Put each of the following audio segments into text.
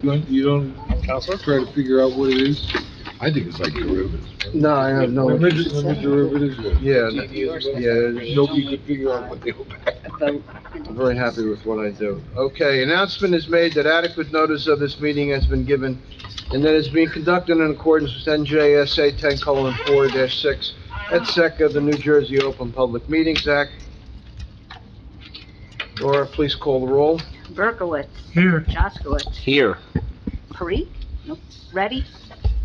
You don't try to figure out what it is? I think it's like derivatives. No, I have no. Limit derivatives? Yeah, Nobody could figure out what they were back. I'm very happy with what I do. Okay, announcement is made that adequate notice of this meeting has been given and that it's being conducted in accordance with NJSA 10:4-6, et sec. Of the New Jersey Open Public Meetings Act. Laura, please call the roll. Berkowitz. Here. Jaskowitz. Here. Parikh. Nope. Reddy.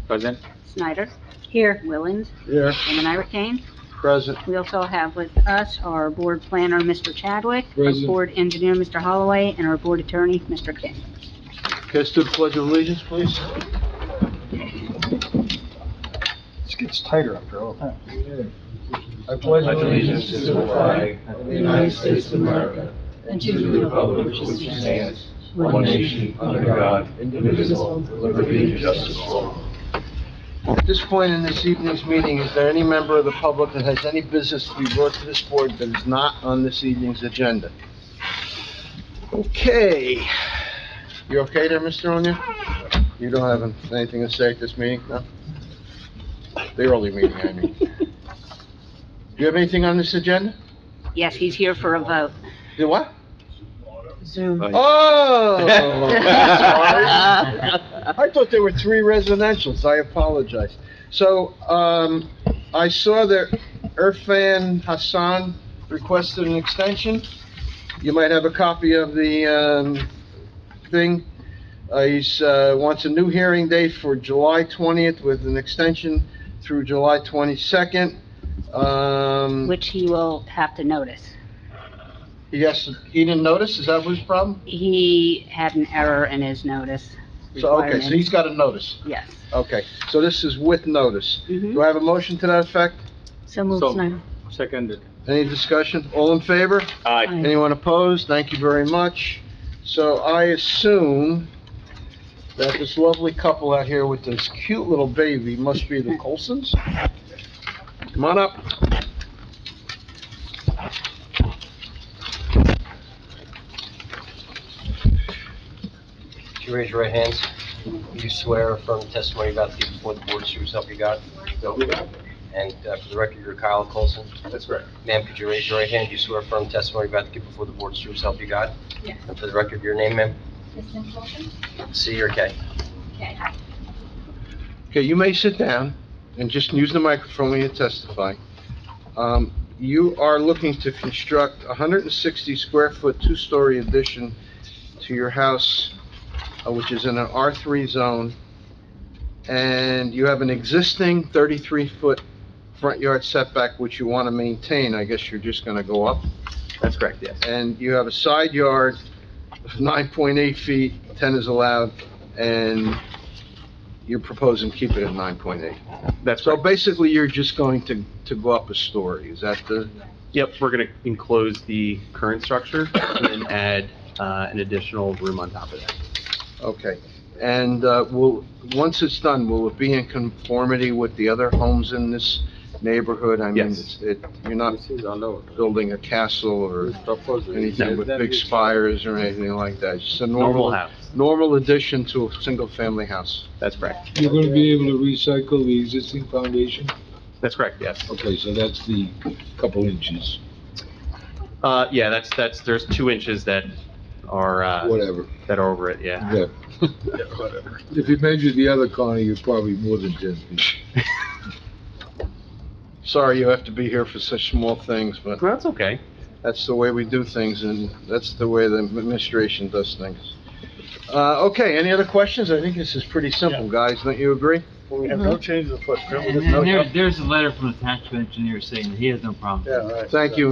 Present. Snyder. Here. Willens. Here. And Irickane. Present. We also have with us our board planner, Mr. Chadwick, our Present. board engineer, Mr. Holloway, and our board attorney, Mr. King. Okay, let's do the Pledge of Allegiance, please. This gets tighter after all time. I pledge allegiance to the flag of the United States of America and to the republic for which it stands, one nation, under God, indivisible, with liberty and justice for all. At this point in this evening's meeting, is there any member of the public that has any business to be brought to this board that is not on this evening's agenda? Okay. You okay there, Mr. O'Neill? You don't have anything to say at this meeting, no? The early meeting, I mean. Do you have anything on this agenda? Yes, he's here for a vote. You what? Zoom. Oh! I thought there were 3 residentials, I apologize. So, I saw that Irfan Hassan requested an extension. You might have a copy of the, thing. He's, wants a new hearing date for July 20th with an extension through July 22nd. Which he will have to notice. Yes, he didn't notice, is that his problem? He had an error in his notice So, okay, requirement. so he's got a notice. Yes. Okay, so this is with notice. Mhm. Do I have a motion to that effect? So moved, So- Snyder. Seconded. Any discussion? All in favor? Aye. Aye. Anyone opposed? Thank you very much. So I assume that this lovely couple out here with this cute little baby must be the Colsons? Come on up. Would you raise your right hands? You swear or affirm the testimony about to give before the board is true self you got? And for the record, you're Kyle Colson? That's correct. Ma'am, could you raise your right hand? You swear or affirm the testimony about to give before the board is true self you got? Yes. And for the record, your name, ma'am? Kristen Colson? C or K? Okay. Okay, you may sit down and just use the microphone when you testify. You are looking to construct a 160 square foot, 2-story addition to your house, which is in an R3 zone, and you have an existing 33-foot front yard setback, which you want to maintain. I guess you're just going to go up. That's correct, yes. And you have a side yard of 9.8 feet, 10 is allowed, and you're proposing to keep it at 9.8. That's So correct. basically, you're just going to go up a story, is that the, Yep, we're gonna enclose the current structure and then add, an additional room on top of that. okay. And, once it's done, will it be in conformity with the other homes in this neighborhood? I mean, Yes. you're not building a castle or anything with big spires or anything like that? Just a Normal house. normal addition to a single-family house? That's correct. You're gonna be able to recycle the existing foundation? That's correct, yes. Okay, so that's the couple inches, Yeah, that's, there's 2 inches that are, whatever. that are over it, yeah. Yeah. If you measure the other corner, you're probably more than 10 feet. Sorry you have to be here for such small things, but Well, that's okay. that's the way we do things, and that's the way the administration does things. Okay, any other questions? I think this is pretty simple, guys, don't you agree? We have no change of footprint. And there's a letter from the tax engineer saying that he has no problem. Yeah, right. Thank you,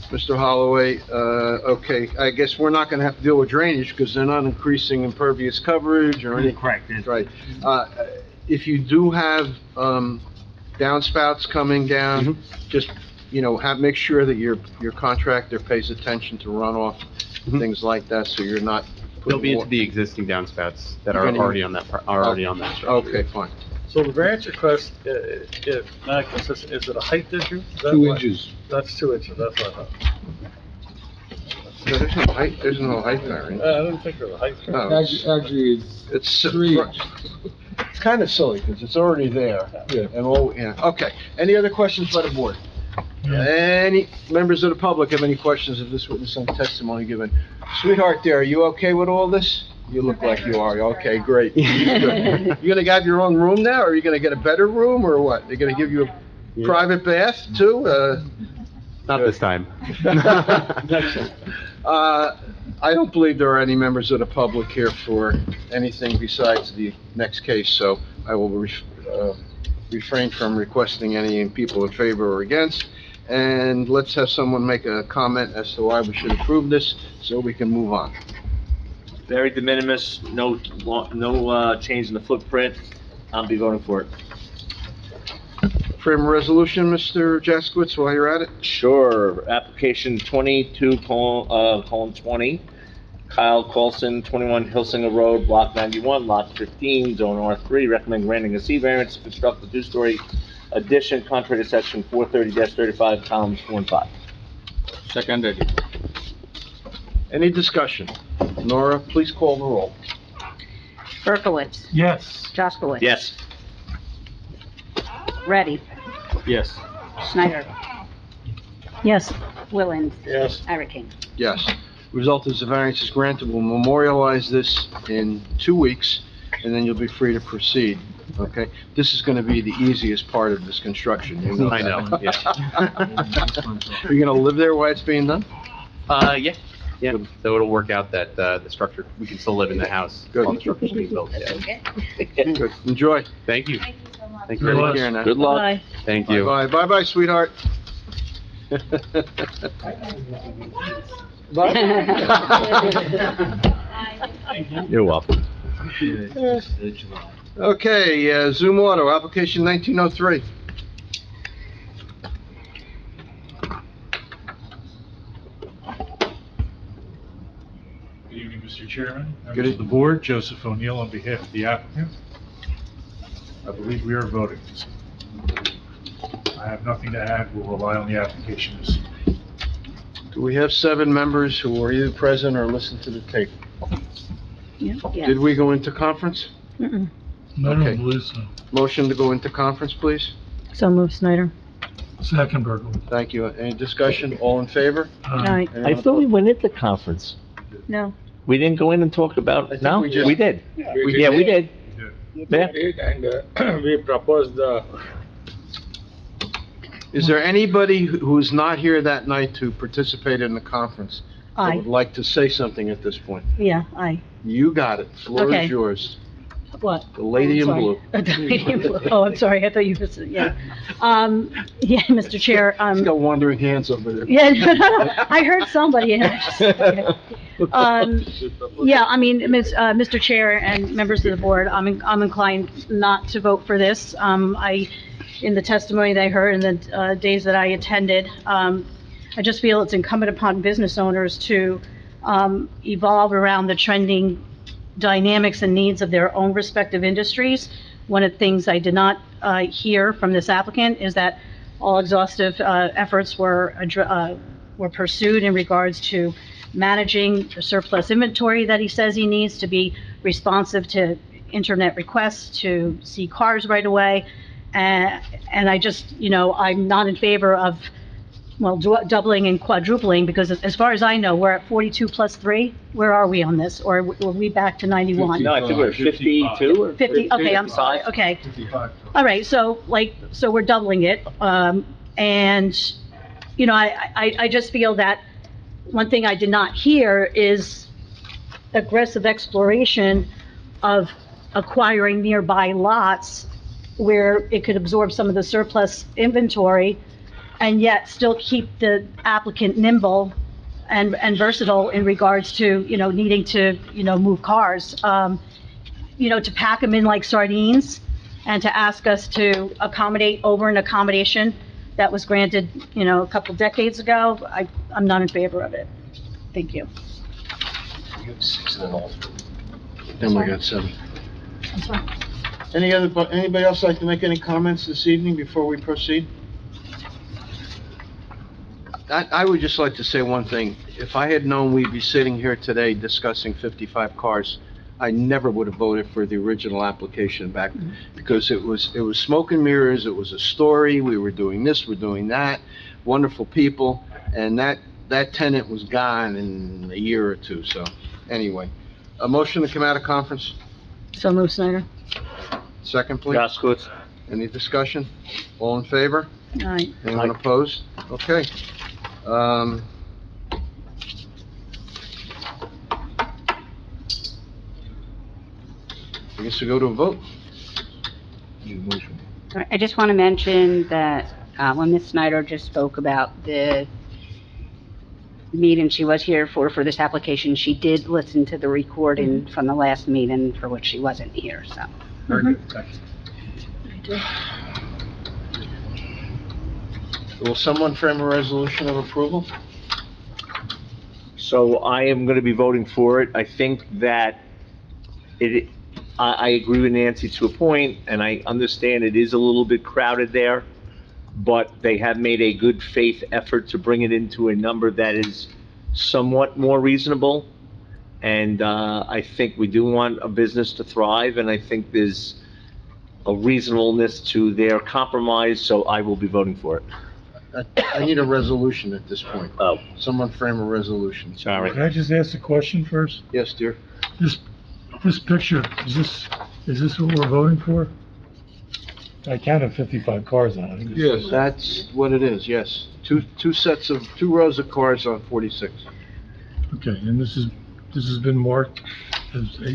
Mr. Holloway. Okay, I guess we're not gonna have to deal with drainage, because they're not increasing impervious coverage or anything. Correct. Right. If you do have, downspouts coming down, just, make sure that your contractor pays attention to runoff, Mhm. things like that, so you're not They'll be putting into the existing downspouts that You're are gonna- already on that, already on that structure. Okay, fine. So the variance request, if not consistent, is it a height issue? Is that 2 what- inches. That's 2 inches, that's what I thought. No, there's no height variance. I didn't think of the height. No, Actually, it's three. It's kind of silly, because it's already there. Yeah. And all, yeah, okay. Any other questions by the board? Any members of the public have any questions of this witness on testimony given? Sweetheart there, are you okay with all this? You look like you are. Okay, great. You gonna have your own room now, or are you gonna get a better room, or what? They're gonna give you a private bath too? Not this time. I don't believe there are any members of the public here for anything besides the next case, so I will refrain from requesting any people in favor or against. And let's have someone make a comment as to why we should approve this, so we can move on. Very de minimis, no change in the footprint. I'll be voting for it. Frame a resolution, Mr. Jaskowitz, while you're at it? Sure. Application 22:20, Kyle Colson, 21 Hillsinger Road, Block 91, Lot 15, Zone R3, recommend granting a C variance to construct a two-story addition contrary to section 430-35, columns 4 and 5. Seconded. Any discussion? Nora, please call the roll. Berkowitz. Yes. Jaskowitz. Yes. Ready. Yes. Snyder. Yes. Willens. Yes. King. Yes. Result is the variance is granted. We'll memorialize this in 2 weeks, and then you'll be free to proceed, okay? This is gonna be the easiest part of this construction, you know I that. know, yeah. Are you gonna live there while it's being done? Yeah, so it'll work out that, the structure, we can still live in the house Good. while the structure's being built, yeah. Good. Enjoy. Thank you. Thank you Good very luck. much. Care now. Good luck. Bye. Thank you. Bye, bye-bye, sweetheart. You're welcome. Okay, Zoom Auto, application 1903. Good evening, Mr. Chairman, Good members of the board, Joseph O'Neill on behalf of the applicant. I believe we are voting. I have nothing to add, we'll rely on the application this evening. Do we have 7 members who are either present or listen to the tape? Did we go into conference? Mm-mm. No, Okay. listen. Motion to go into conference, please? So move, Snyder. Second, Berkeley. Thank you. Any discussion? All in favor? Aye. Anyone I thought we went into conference. No. We didn't go in and talk about, think no? we just- We did. We Yeah, we did. Yeah. And we proposed the, Is there anybody who's not here that night who participated in the conference that Aye. would like to say something at this point? Yeah, aye. You got it. Floor Okay. is yours. What? The lady in Sorry. blue. The lady in blue. Oh, I'm sorry, I thought you was, yeah. Yeah, Mr. Chair, He's got wandering hands over there. yeah, no, I heard somebody. And I just- yeah, I mean, Mr. Chair and members of the board, I'm inclined not to vote for this. In the testimony that I heard and the days that I attended, I just feel it's incumbent upon business owners to evolve around the trending dynamics and needs of their own respective industries. One of the things I did not hear from this applicant is that all exhaustive efforts were pursued in regards to managing the surplus inventory that he says he needs to be responsive to internet requests, to see cars right away. And I just, I'm not in favor of, doubling and quadrupling, because as far as I know, we're at 42 plus 3. Where are we on this? Or were we back to 91? No, I think we're 52 or 50, okay, I'm sorry, okay. 55. All right, so we're doubling it. And, I just feel that one thing I did not hear is aggressive exploration of acquiring nearby lots where it could absorb some of the surplus inventory and yet still keep the applicant nimble and versatile in regards to, needing to, move cars. To pack them in like sardines and to ask us to accommodate over an accommodation that was granted, a couple decades ago, I'm not in favor of it. Thank you. You have 6 and an all. Then we got 7. I'm sorry. Anybody else like to make any comments this evening before we proceed? I would just like to say one thing. if I had known we'd be sitting here today discussing 55 cars, I never would have voted for the original application back, because it was smoke and mirrors, it was a story, we were doing this, we're doing that, wonderful people, and that tenant was gone in a year or two, so, anyway. A motion to come out of conference? So move, Snyder. Second, please. Jaskowitz. Any discussion? All in favor? Aye. Anyone opposed? Okay. I guess we go to a vote. I just want to mention that when Ms. Snyder just spoke about the meeting she was here for this application, she did listen to the recording from the last meeting for which she wasn't here, so. Very good, thanks. Will someone frame a resolution of approval? So I am going to be voting for it. I think that I agree with Nancy to a point, and I understand it is a little bit crowded there, but they have made a good faith effort to bring it into a number that is somewhat more reasonable. And I think we do want a business to thrive, and I think there's a reasonableness to their compromise, so I will be voting for it. I need a resolution at this point. Oh, Someone frame a resolution. sorry. Can I just ask a question first? Yes, dear? This picture, is this what we're voting for? I counted 55 cars on it. Yes, that's what it is, yes. Two rows of cars on 46. Okay, and this has been marked as a,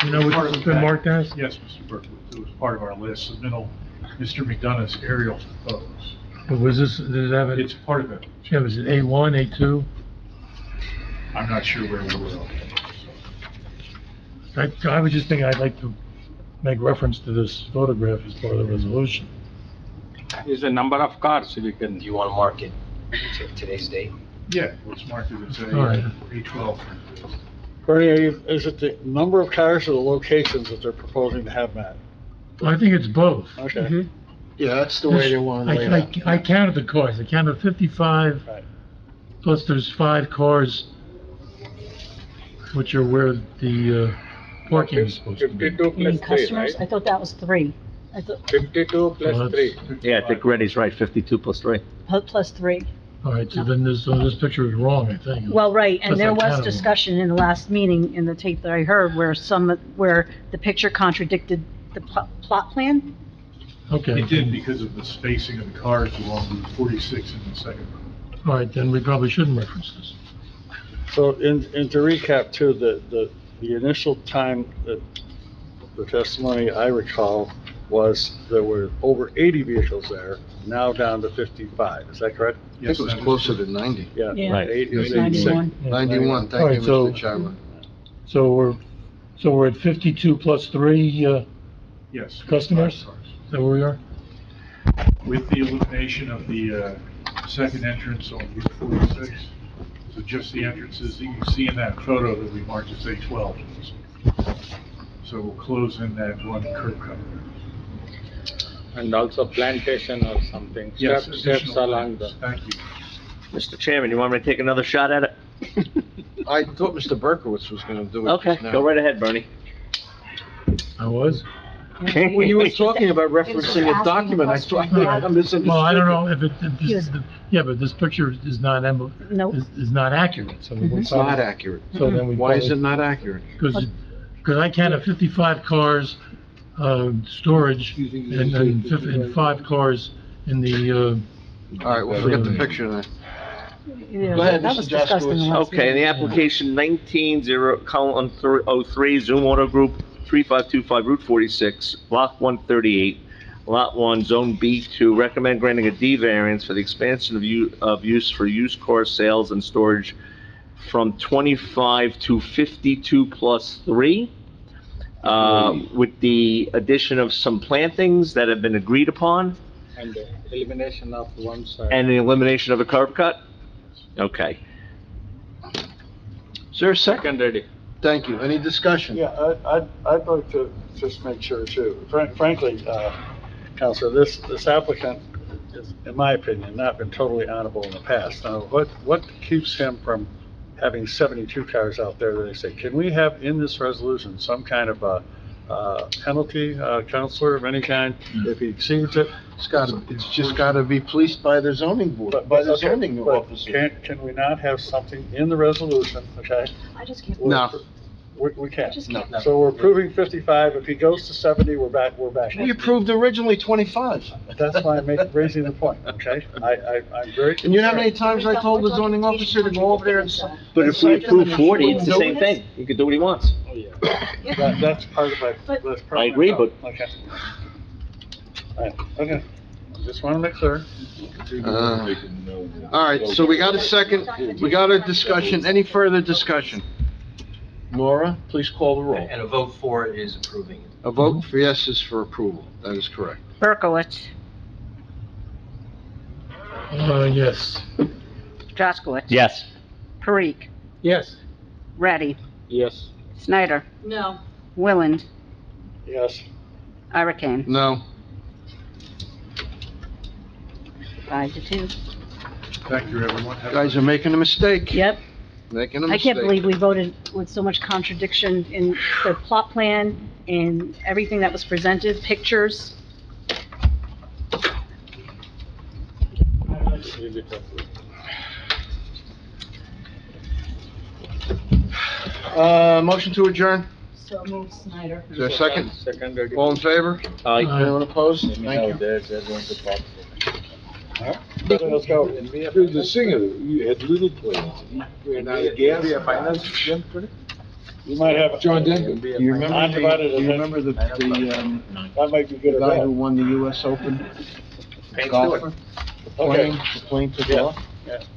you know what this has been marked as? Yes, Mr. Berkowitz, it was part of our list, submittal, Mr. McDonough's aerial photos. But was this, did it have it? It's part of it. Yeah, was it A1, A2? I'm not sure where we were. I was just thinking I'd like to make reference to this photograph as part of the resolution. Is the number of cars we can. Do you want to mark it to today's date? Yeah, let's mark it as All right. A12. Bernie, is it the number of cars or the locations that they're proposing to have met? I think it's both. Okay. Yeah, that's the way they want to lay it out. I counted the cars, I counted 55, Right. plus there's 5 cars, which are where the parking is supposed to be. 52 You plus mean 3, customers? right? I thought that was 3. I thought, 52 plus Well, 3. Yeah, I think Reddy's right, 52 plus 3. plus 3. All right, so then this picture is wrong, I think. Well, right, and Plus there I was counted them. discussion in the last meeting, in the tape that I heard, where the picture contradicted the plot plan? Okay, It did because of the spacing of the cars along Route 46 in the second row. all right, then we probably shouldn't reference this. So, and to recap too, the initial time that the testimony I recall was there were over 80 vehicles there, now down to 55, is that correct? I think it was closer to 90. Yeah. Yeah. Right. It was It's 91. 91, All thank you, right, so- Mr. Chairman. So we're at 52 plus 3, Yes. customers? Is that where we are? With the elimination of the second entrance on Route 46, so just the entrances that you see in that photo that we marked as A12. So we'll close in that one curb cut. And also plantation or something, Yes, steps additional along the. plans. Thank you. Mr. Chairman, you want me to take another shot at it? I thought Mr. Berkowitz was gonna do it Okay, just now. go right ahead, Bernie. I was? When you were talking about referencing a document, I thought, I misunderstood. Well, I don't know if Yes. yeah, but this picture is not, Nope. is not accurate, so we It's not probably, accurate. so then we Why is it probably, not accurate? because I counted 55 cars, storage, and 5 cars in the, All right, well, forget the picture then. Yeah, Go ahead, that Mr. was discussed in the Jaskowitz. last Okay, in the meeting. application 19-0:03, Zoom Auto Group, 3525 Route 46, Block 138, Lot 1, Zone B2, recommend granting a D variance for the expansion of use for used car sales and storage from 25 to 52 plus 3, with the addition of some plantings that have been agreed upon, And the elimination of one side. and the elimination of a curb cut? Okay. Is there a second? Second ready. Thank you. Any discussion? Yeah, I'd like to just make sure too, frankly, Counselor, this applicant has, in my opinion, not been totally honorable in the past. Now, what keeps him from having 72 cars out there that they say, can we have in this resolution some kind of a penalty, counselor of any kind, if he exceeds it? It's just gotta be policed by the zoning board, by the Okay, zoning but officer. can we not have something in the resolution, okay? I just can't. No. We can't. No. So we're approving 55, if he goes to 70, we're back. We approved originally 25. That's why I'm raising the point, okay? I'm very. And you know how many times I told the zoning officer to go over there and sign? But if we approve 40, it's the same thing. He can do what he wants. Oh, yeah. That's part of my, that's part of I my agree, problem. Okay. All right, okay. Just want to make sure. All right, so we got a second, we got a discussion. Any further discussion? Nora, please call the roll. And a vote for it is approving it. A vote for yes is for approval. That is correct. Berkowitz, Yes. Jaskowitz. Yes. Parikh, Yes. Ready, Yes. Snyder, No. Willand, Yes. Ira Kane, No. 5-2. Thank you, everyone. You guys are making a mistake. Yep. Making a I mistake. can't believe we voted with so much contradiction in the plot plan and everything that was presented, pictures. Motion to adjourn. So move Snyder. Is there a second? Second. All in favor? Aye. Anyone opposed? Thank you. Let's go. Dude, the singer, you had little planes. You might have. John Denver. Do you remember Undivided do you attention. remember That might be good the or guy who bad. won the US Open? Payne Golfer? Okay. The plane took Yeah. off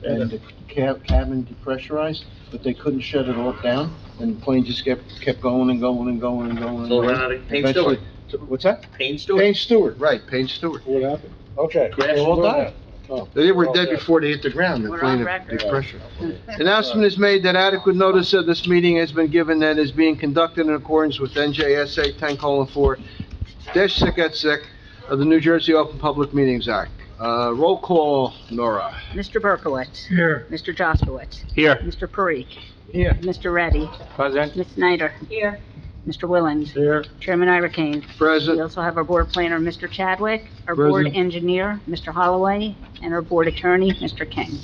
and the cabin depressurized, but they couldn't shut it all down and the plane just kept going and going and going and going. and So going. ran out of, Payne Eventually- Stewart. What's that? Payne Stewart. Payne Stewart, right, Payne Stewart. What happened? Okay. Crash They all We're died. Oh. They were dead before they hit the ground, the We're plane on had record. depression. Announcement is made that adequate notice of this meeting has been given that is being conducted in accordance with NJSA 10:4-6 of the New Jersey Open Public Meetings Act. Roll call, Nora. Mr. Berkowitz, Here. Mr. Jaskowitz, Here. Mr. Parikh, Here. Mr. Reddy, Present. Ms. Snyder. Here. Mr. Willand, Here. Chairman Ira Kane. We Present. also have our board planner, Mr. Chadwick, our board Present. engineer, Mr. Holloway, and our board attorney, Mr. King.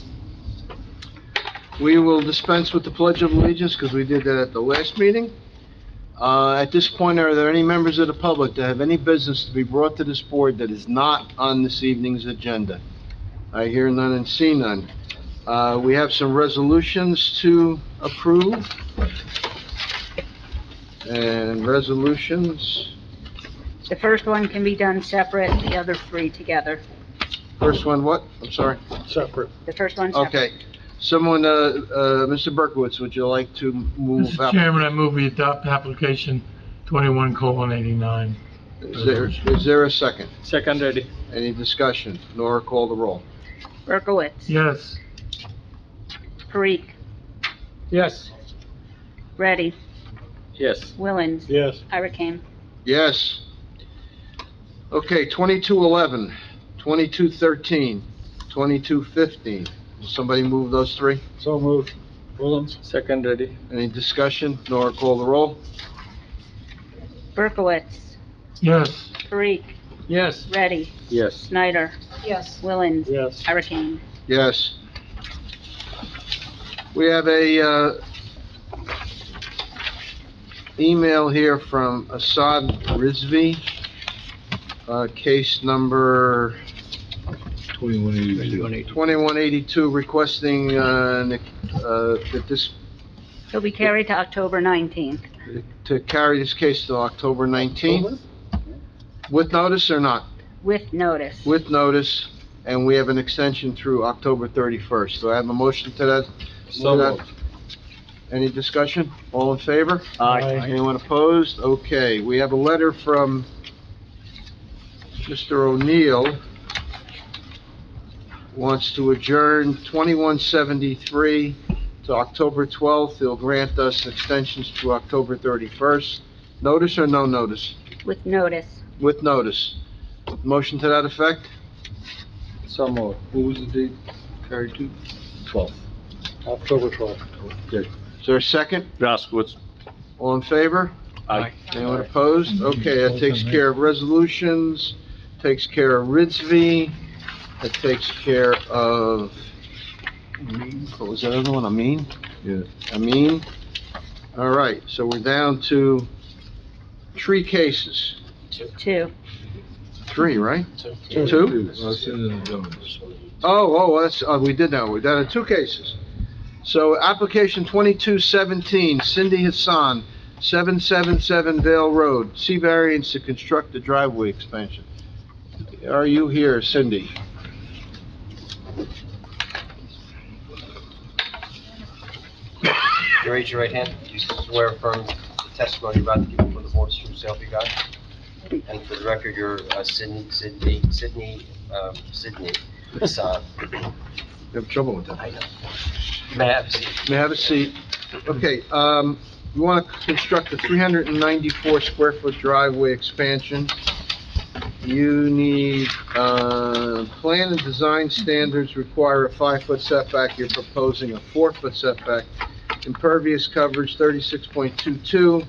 We will dispense with the Pledge of Allegiance because we did that at the last meeting. At this point, are there any members of the public that have any business to be brought to this board that is not on this evening's agenda? I hear none and see none. We have some resolutions to approve. And resolutions, The first one can be done separate, the other three together. first one what? I'm sorry. Separate. The first one separate. Okay. Someone, Mr. Berkowitz, would you like to move Mr. out? Chairman, I move we adopt application 21:89. Is there a second? Second ready. Any discussion? Nora, call the roll. Berkowitz. Yes. Parikh. Yes. Ready. Yes. Willand. Yes. Ira Kane. Yes. Okay, 2211, 2213, 2215. Will somebody move those three? So moved. Williams? Second ready. Any discussion? Nora, call the roll. Berkowitz. Yes. Parikh. Yes. Ready. Yes. Snyder. Yes. Willand. Yes. Ira Kane. Yes. We have a, email here from Assad Rizvi, case number 2182. 2182, requesting, that this, He'll be carried to October 19th. to carry this case to October 19th. With notice or not? With notice. With notice, and we have an extension through October 31st. Do I have a motion to that? So to that? moved. Any discussion? All in favor? Aye. Anyone opposed? Okay, we have a letter from Mr. O'Neill. Wants to adjourn 2173 to October 12th. He'll grant us extensions to October 31st. Notice or no notice? With notice. With notice. Motion to that effect? Some more. What was the date carried to? 12th. October 12th. Okay. Is there a second? Jaskowitz. All in favor? Aye. Anyone opposed? Okay, that takes care of resolutions, takes care of Ridsby, that takes care of, what was that other one, Amin? Yeah. Amin? All right, so we're down to 3 cases. 2. 3, right? Two. Two? I'll send it in the numbers. That's, we did that, we're down to 2 cases. So, application 2217, Cindy Hassan, 777 Vale Road, C variance to construct a driveway expansion. Are you here, Cindy? You raise your right hand. You swear affirm the testimony you're about to give before the board is true self you got. And for the record, you're Sydney Hassan. You have trouble with that? I know. May I have a seat? May I have a seat? Okay, you want to construct a 394 square foot driveway expansion. You need, plan and design standards require a 5-foot setback. You're proposing a 4-foot setback. Impervious coverage 36.22,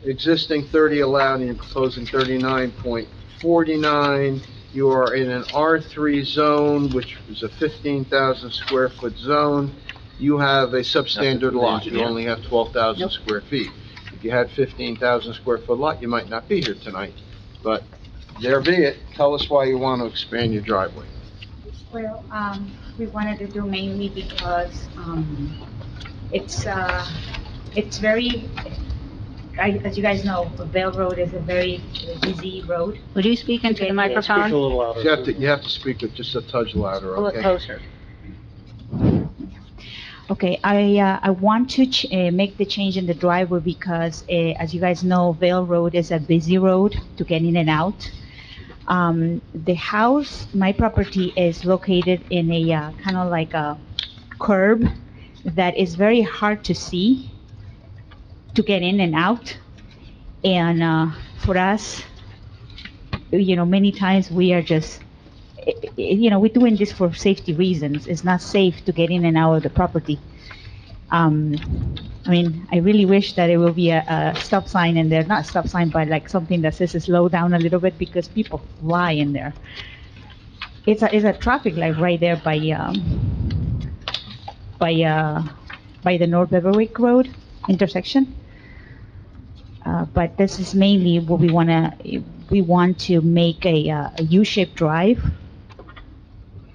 existing 30 allowed, and you're proposing 39.49. You are in an R3 zone, which is a 15,000 square foot zone. You have a substandard lot, you only have 12,000 square feet. If you had 15,000 square foot lot, you might not be here tonight, but there be it. Tell us why you want to expand your driveway. Well, we wanted to do mainly because, it's very, as you guys know, Vale Road is a very busy road. Would you speak into the Speak a microphone? little louder. You have to speak it just a touch louder, A little okay? closer. Okay, I want to make the change in the driveway because, as you guys know, Vale Road is a busy road to get in and out. The house, my property is located in a kind of like a curb that is very hard to see to get in and out. And for us, many times we are just, we're doing this for safety reasons. It's not safe to get in and out of the property. I really wish that it will be a stop sign in there, not a stop sign, but like something that says slow down a little bit because people fly in there. It's a traffic light right there by the North Beverwick Road intersection. But this is mainly what we want to make a U-shaped drive.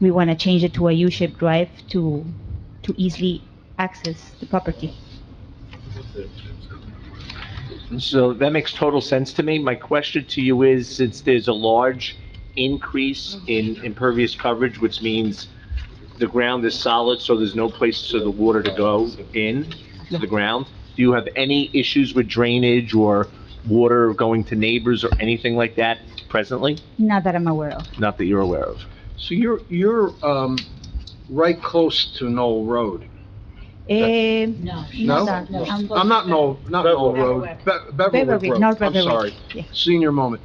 We want to change it to a U-shaped drive to easily access the property. So that makes total sense to me. My question to you is, since there's a large increase in impervious coverage, which means the ground is solid, so there's no place for the water to go in to the ground, do you have any issues with drainage or water going to neighbors or anything like that presently? Not that I'm aware of. Not that you're aware of. So you're right close to Knoll Road. No. No? I'm not Knoll Road, Beverwick Road, North I'm Beverwick, sorry. yeah. Senior moment.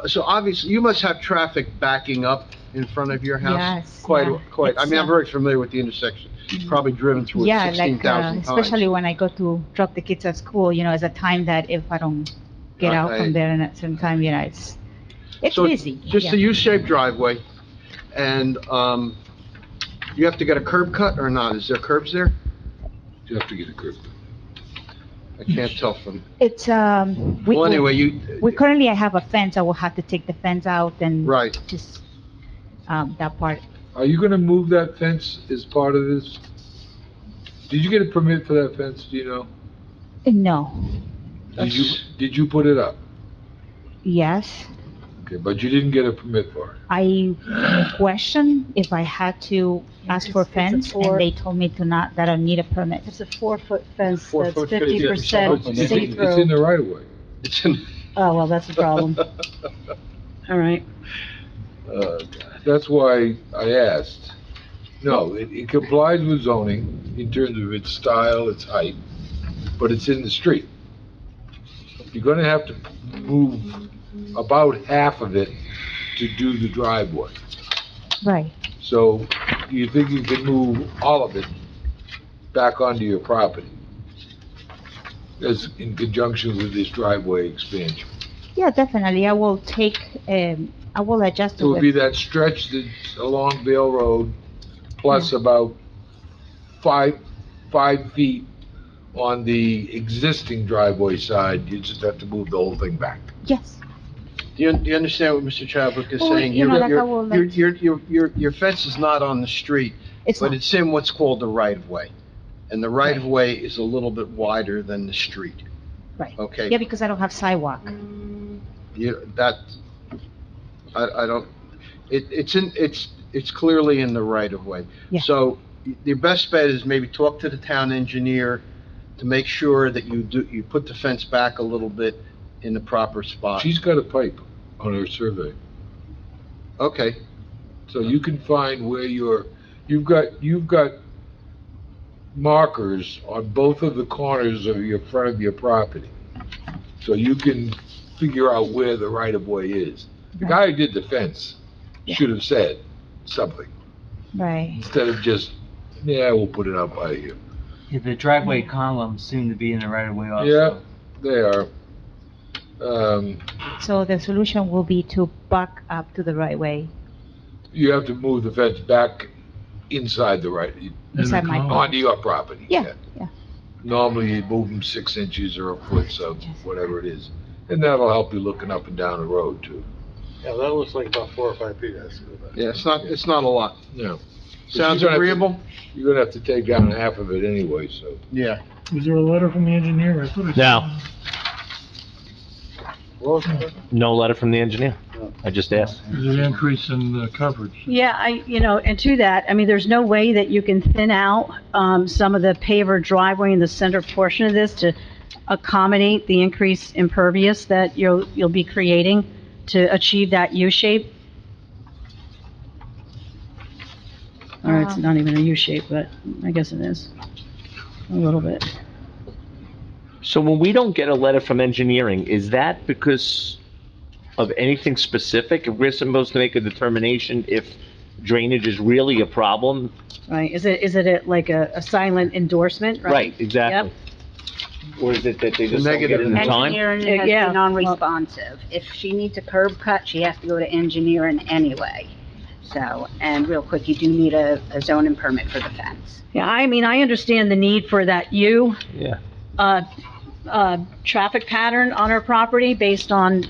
So obviously, you must have traffic backing up in front of your house? Yes, Quite, yeah. I mean, I'm very familiar with the intersection. Probably driven through it Yeah, 16,000 times. especially when I go to drop the kids at school, it's a time that if I don't get out from there in a certain time, it's So busy. Just yeah. a U-shaped driveway, and, you have to get a curb cut or not? Is there curbs there? You have to get a curb. I can't tell from, It's, well, anyway, we currently, I have a fence. I will have to take the fence out and right. just, that part. Are you gonna move that fence as part of this? Did you get a permit for that fence, do you know? No, Did you put it up? yes. Okay, but you didn't get a permit for it. I questioned if I had to ask for a fence, and they told me that I don't need a permit. It's a 4-foot fence 4 that's foot 50% It's in see-through. the right of way. It's in, Oh, well, that's a problem. All right. That's why I asked. No, it complies with zoning in terms of its style, its height, but it's in the street. You're gonna have to move about half of it to do the driveway. Right. So you think you can move all of it back onto your property? As in conjunction with this driveway expansion? Yeah, definitely. I will take, I will adjust It would be it. that stretch that's along Vale Road, plus about 5 feet on the existing driveway side. You just have to move the whole thing back. Yes. Do you understand what Mr. Chadwick is Well, saying? you know, like I will, like- Your fence is not on the street, It's but not, it's in what's called the right-of-way. And the right-of-way is a little bit wider than the street, right. okay? Yeah, because I don't have sidewalk. I don't, it's clearly in the right-of-way. Yeah. So the best bet is maybe talk to the town engineer to make sure that you put the fence back a little bit in the proper spot. She's got a pipe on her survey, Okay, so you can find where you've got markers on both of the corners of your front of your property. So you can figure out where the right-of-way is. The guy who did the fence should have said something, Right. instead of just, yeah, we'll put it out by here. Yeah, the driveway columns seem to be in the right of way also. Yeah, they are. So the solution will be to back up to the right way, You have to move the fence back inside the right, inside my column. onto your property. Yeah, yeah. Normally you move them 6 inches or a foot, so whatever it is. And that'll help you looking up and down the road too. Yeah, that looks like about 4 or 5 feet, I see that. yeah, it's not a lot. No. Sounds You're gonna have to- agreeable? You're gonna have to take down half of it anyway, so. Yeah. Was there a letter from the engineer? I thought I saw. No. What was that? No letter from the engineer? I just asked. There's an increase in the coverage. Yeah, and to that, I mean, there's no way that you can thin out, some of the paver driveway in the center portion of this to accommodate the increased impervious that you'll be creating to achieve that U shape? Or it's not even a U shape, but I guess it is, a little bit. So when we don't get a letter from engineering, is that because of anything specific? If we're supposed to make a determination if drainage is really a problem? Right, is it like a silent endorsement, right? Right, exactly. Or is it that they just don't get in the time? Engineering has Yeah. been non-responsive. If she needs a curb cut, she has to go to engineering anyway. So, and real quick, you do need a zoning permit for the fence. Yeah, I mean, I understand the need for that U, Yeah. traffic pattern on her property based on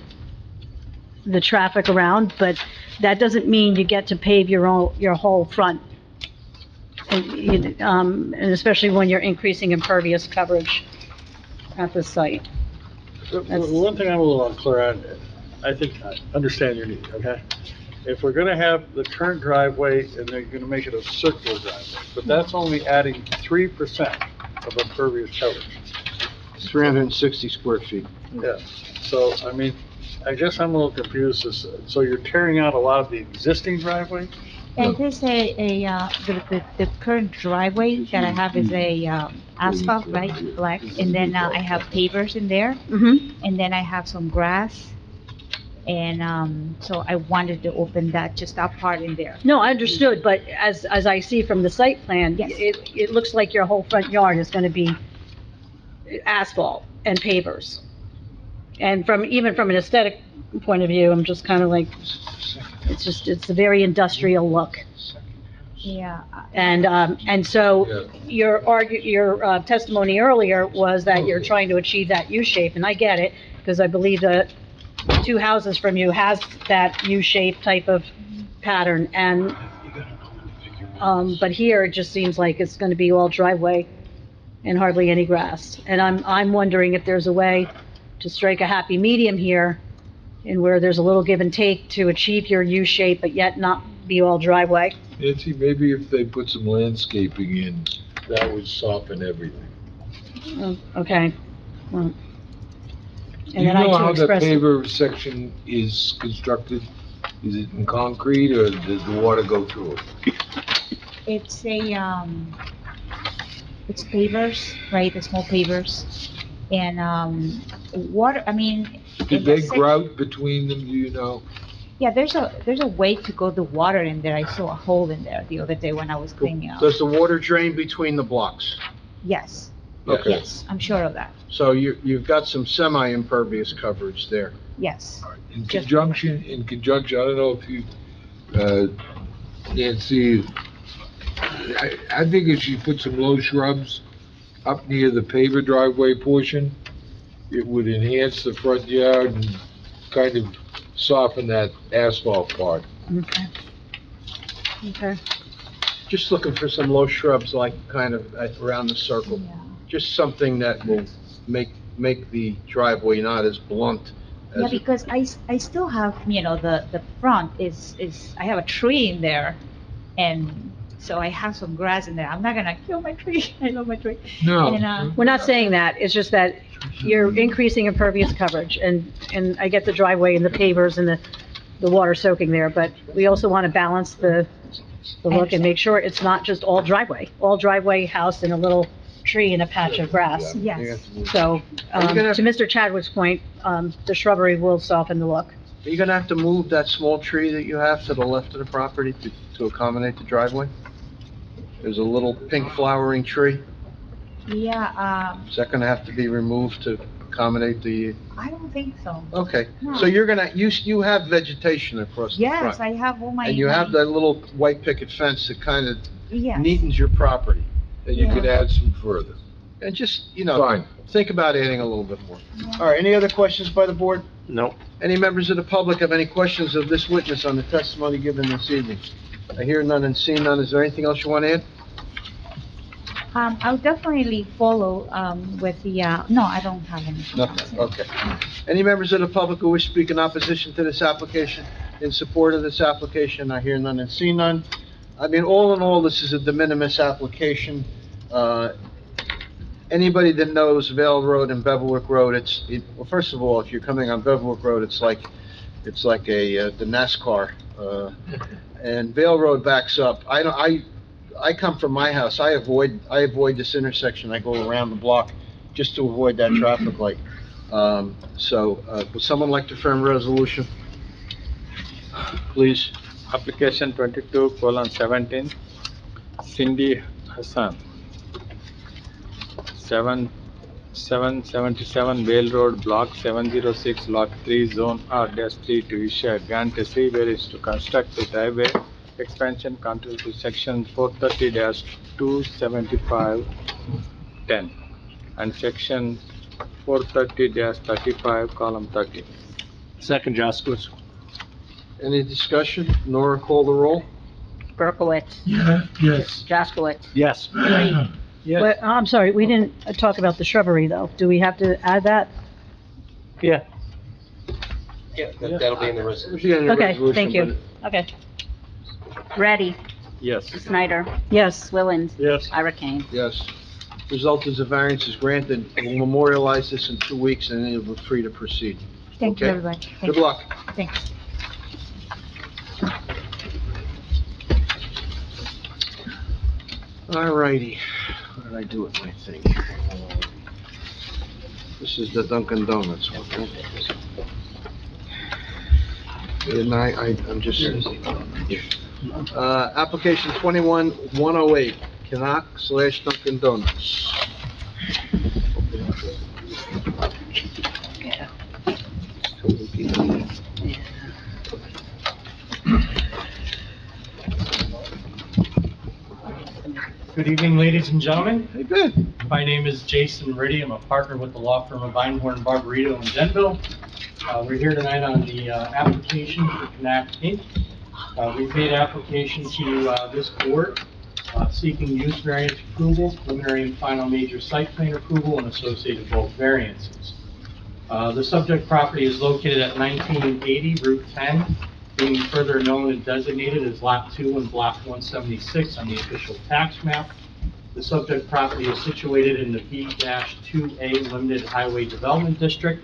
the traffic around, but that doesn't mean you get to pave your whole front. And especially when you're increasing impervious coverage at the site. The one thing I'm a little unclear on, I think I understand your need, okay? If we're gonna have the current driveway and they're gonna make it a circular driveway, but that's only adding 3% of impervious coverage. 360 square feet. Yeah, so, I mean, I guess I'm a little confused, so you're tearing out a lot of the existing driveway? And there's the current driveway that I have is asphalt, right, black, and then I have pavers in there, Mm-hmm. and then I have some grass. And, so I wanted to open that, just that part in there. No, I understood, but as I see from the site plan, Yes. it looks like your whole front yard is gonna be asphalt and pavers. And even from an aesthetic point of view, I'm just kind of like, it's a very industrial look. Yeah. And so Yeah. your testimony earlier was that you're trying to achieve that U shape, and I get it, because I believe the 2 houses from you has that U shape type of pattern, and, but here it just seems like it's gonna be all driveway and hardly any grass. And I'm wondering if there's a way to strike a happy medium here, in where there's a little give and take to achieve your U shape, but yet not be all driveway. Nancy, maybe if they put some landscaping in, that would soften everything. Okay. Well, Do And you then I know to how the express, paver section is constructed? Is it in concrete or does the water go through it? It's it's pavers, right, the small pavers, and, water, I mean. Did in they the sec- grout between them, do you know? Yeah, there's a way to go the water in there. I saw a hole in there the other day when I was cleaning up. Does the water drain between the blocks? Yes, Okay. yes, I'm sure of that. So you've got some semi-impervious coverage there. Yes. In conjunction, I don't know if you, Nancy, I think if you put some low shrubs up near the paver driveway portion, it would enhance the front yard and kind of soften that asphalt part. Okay. Okay. Just looking for some low shrubs, like kind of around the circle. Yeah. Just something that will make the driveway not as blunt Yeah, as it. because I still have, the front is, I have a tree in there, and so I have some grass in there. I'm not gonna kill my tree. I love my tree. No. And, We're not saying that, it's just that you're increasing impervious coverage, and I get the driveway and the pavers and the water soaking there, but we also want to balance the look and make sure it's not just all driveway, house, and a little tree and a patch of grass. yes. So, Are you gonna have- to Mr. Chadwick's point, the shrubbery will soften the look. Are you gonna have to move that small tree that you have to the left of the property to accommodate the driveway? There's a little pink flowering tree. Yeah, Is that gonna have to be removed to accommodate the, I don't think so. okay. No. So you have vegetation across the front. Yes, I have all my. And you have that little white picket fence that kind of Yes. neatens your property. And you could add some further. And just, Fine. think about adding a little bit more. All right, any other questions by the board? No. Any members of the public have any questions of this witness on the testimony given this evening? I hear none and see none. Is there anything else you want to add? I'll definitely follow, with the, no, I don't have anything else. Nothing, okay. Any members of the public who wish to speak in opposition to this application, in support of this application? I hear none and see none. I mean, all in all, this is a de minimis application. Anybody that knows Vale Road and Beverwick Road, well, first of all, if you're coming on Beverwick Road, it's like the NASCAR. And Vale Road backs up. I come from my house. I avoid this intersection. I go around the block just to avoid that traffic light. Would someone like to frame a resolution? Please. Application 22:17, Cindy Hassan, 777 Vale Road, Block 706, Lot 3, Zone R-3, to issue a grant a C variance to construct the driveway expansion contrary to section 430-275-10 and section 430-35, column 30. Second, Jaskowitz. Any discussion? Nora, call the roll. Berkowitz. Yeah, yes. Jaskowitz. Yes. Well, I'm sorry, we didn't talk about the shrubbery, though. Do we have to add that? Yeah. Yeah, that'll be in the resolution. Okay, thank you. Okay, Ready, Yes. Snyder, yes. Willens, Yes. Ira Kane. Yes. Result is a variance is granted. We'll memorialize this in 2 weeks, and then you'll be free to proceed. Thank you, Okay. everybody. Thank Good you. luck. Thanks. All righty. What did I do with my thing? This is the Dunkin' Donuts one, right? And I'm just, application 21-108, Canuck/Dunkin' Donuts. Good evening, ladies and gentlemen. Hey, good. My name is Jason Riddy. I'm a partner with the law firm of Einhorn, Barbarito, in Denville. We're here tonight on the application for Connect Inc. We've made application to this board seeking use variance approval, preliminary and final major site plan approval, and associated bulk variances. The subject property is located at 1980 Route 10, being further known and designated as Lot 2 and Block 176 on the official tax map. The subject property is situated in the B-2A Limited Highway Development District.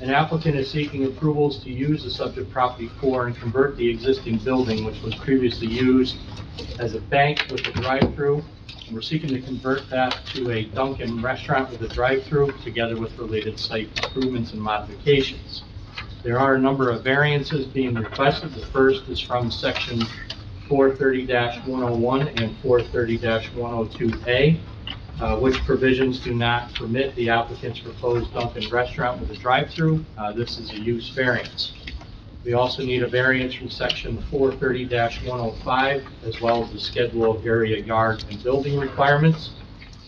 An applicant is seeking approvals to use the subject property for and convert the existing building, which was previously used as a bank with a drive-through. We're seeking to convert that to a Dunkin' restaurant with a drive-through, together with related site improvements and modifications. There are a number of variances being requested. The first is from section 430-101 and 430-102A, which provisions do not permit the applicant's proposed Dunkin' restaurant with a drive-through. This is a use variance. We also need a variance from section 430-105, as well as the schedule of area, yard, and building requirements,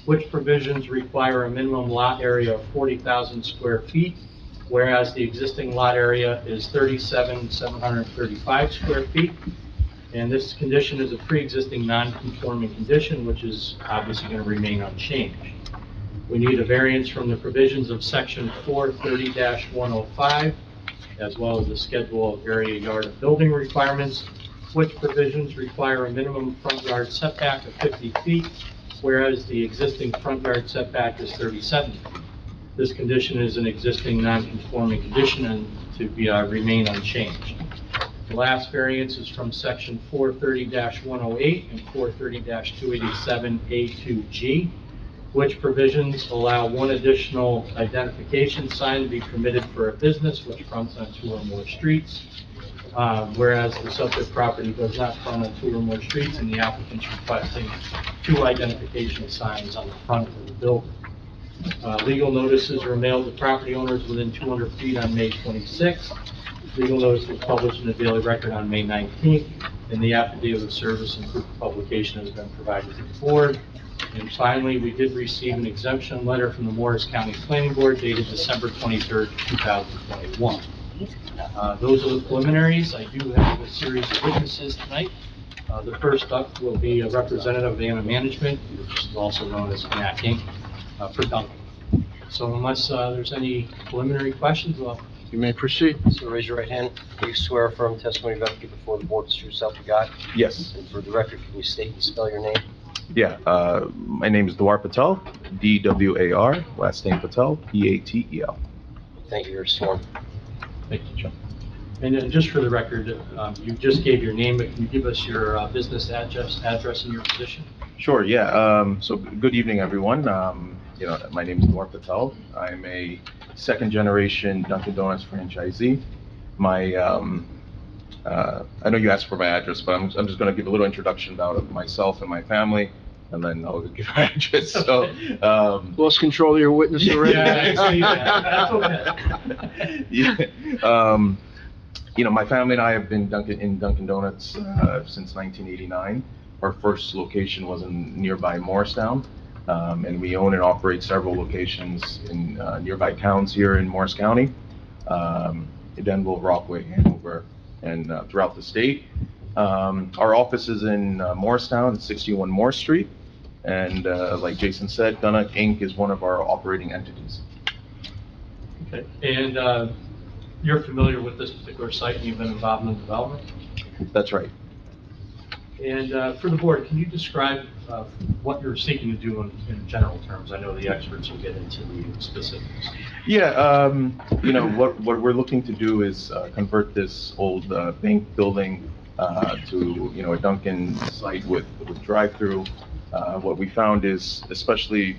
which provisions require a minimum lot area of 40,000 square feet, whereas the existing lot area is 37,735 square feet. And this condition is a pre-existing non-conforming condition, which is obviously going to remain unchanged. We need a variance from the provisions of section 430-105, as well as the schedule of area, yard, and building requirements, which provisions require a minimum front yard setback of 50 feet, whereas the existing front yard setback is 37 feet. This condition is an existing non-conforming condition and to be, remain unchanged. The last variance is from section 430-108 and 430-287A2G, which provisions allow one additional identification sign to be permitted for a business which fronts on 2 or more streets, whereas the subject property does not front on 2 or more streets, and the applicant's requesting 2 identification signs on the front of the building. Legal notices were mailed to property owners within 200 feet on May 26th. Legal notice was published in the Daily Record on May 19th, and the affidavit of service and proof of publication has been provided to the board. And finally, we did receive an exemption letter from the Morris County Planning Board dated December 23rd, 2021. Those are the preliminaries. I do have a series of witnesses tonight. The first up will be a representative of Anna Management, which is also known as Knack Inc., for Dunkin'. So unless there's any preliminary questions, You may proceed. So raise your right hand. Do you swear affirm testimony about to give before the board is true self you got? Yes. And for the record, can you state and spell your name? Yeah. My name is Dwar Patel, D-W-A-R, last name Patel, P-A-T-E-L. Thank you, you're sworn. Thank you, Joe. And then just for the record, you just gave your name, but can you give us your business address and your position? Sure, yeah. So good evening, everyone. My name is Dwar Patel. I'm a second-generation Dunkin' Donuts franchisee. I know you asked for my address, but I'm just going to give a little introduction about myself and my family, and then I'll give my address. So, Lost control of your witness already? Yeah, I see that. That's okay. Yeah. My family and I have been in Dunkin' Donuts since 1989. Our first location was in nearby Morristown, and we own and operate several locations in nearby towns here in Morris County, Denville, Rockaway, Hanover, and throughout the state. Our office is in Morristown, 61 Morse Street, and like Jason said, Dunkin' Inc. is one of our operating entities. Okay, and you're familiar with this particular site, and you've been involved in the development? That's right. And for the board, can you describe what you're seeking to do in general terms? I know the experts will get into the specifics. Yeah, what we're looking to do is convert this old bank building to, a Dunkin' site with drive-through. What we found is, especially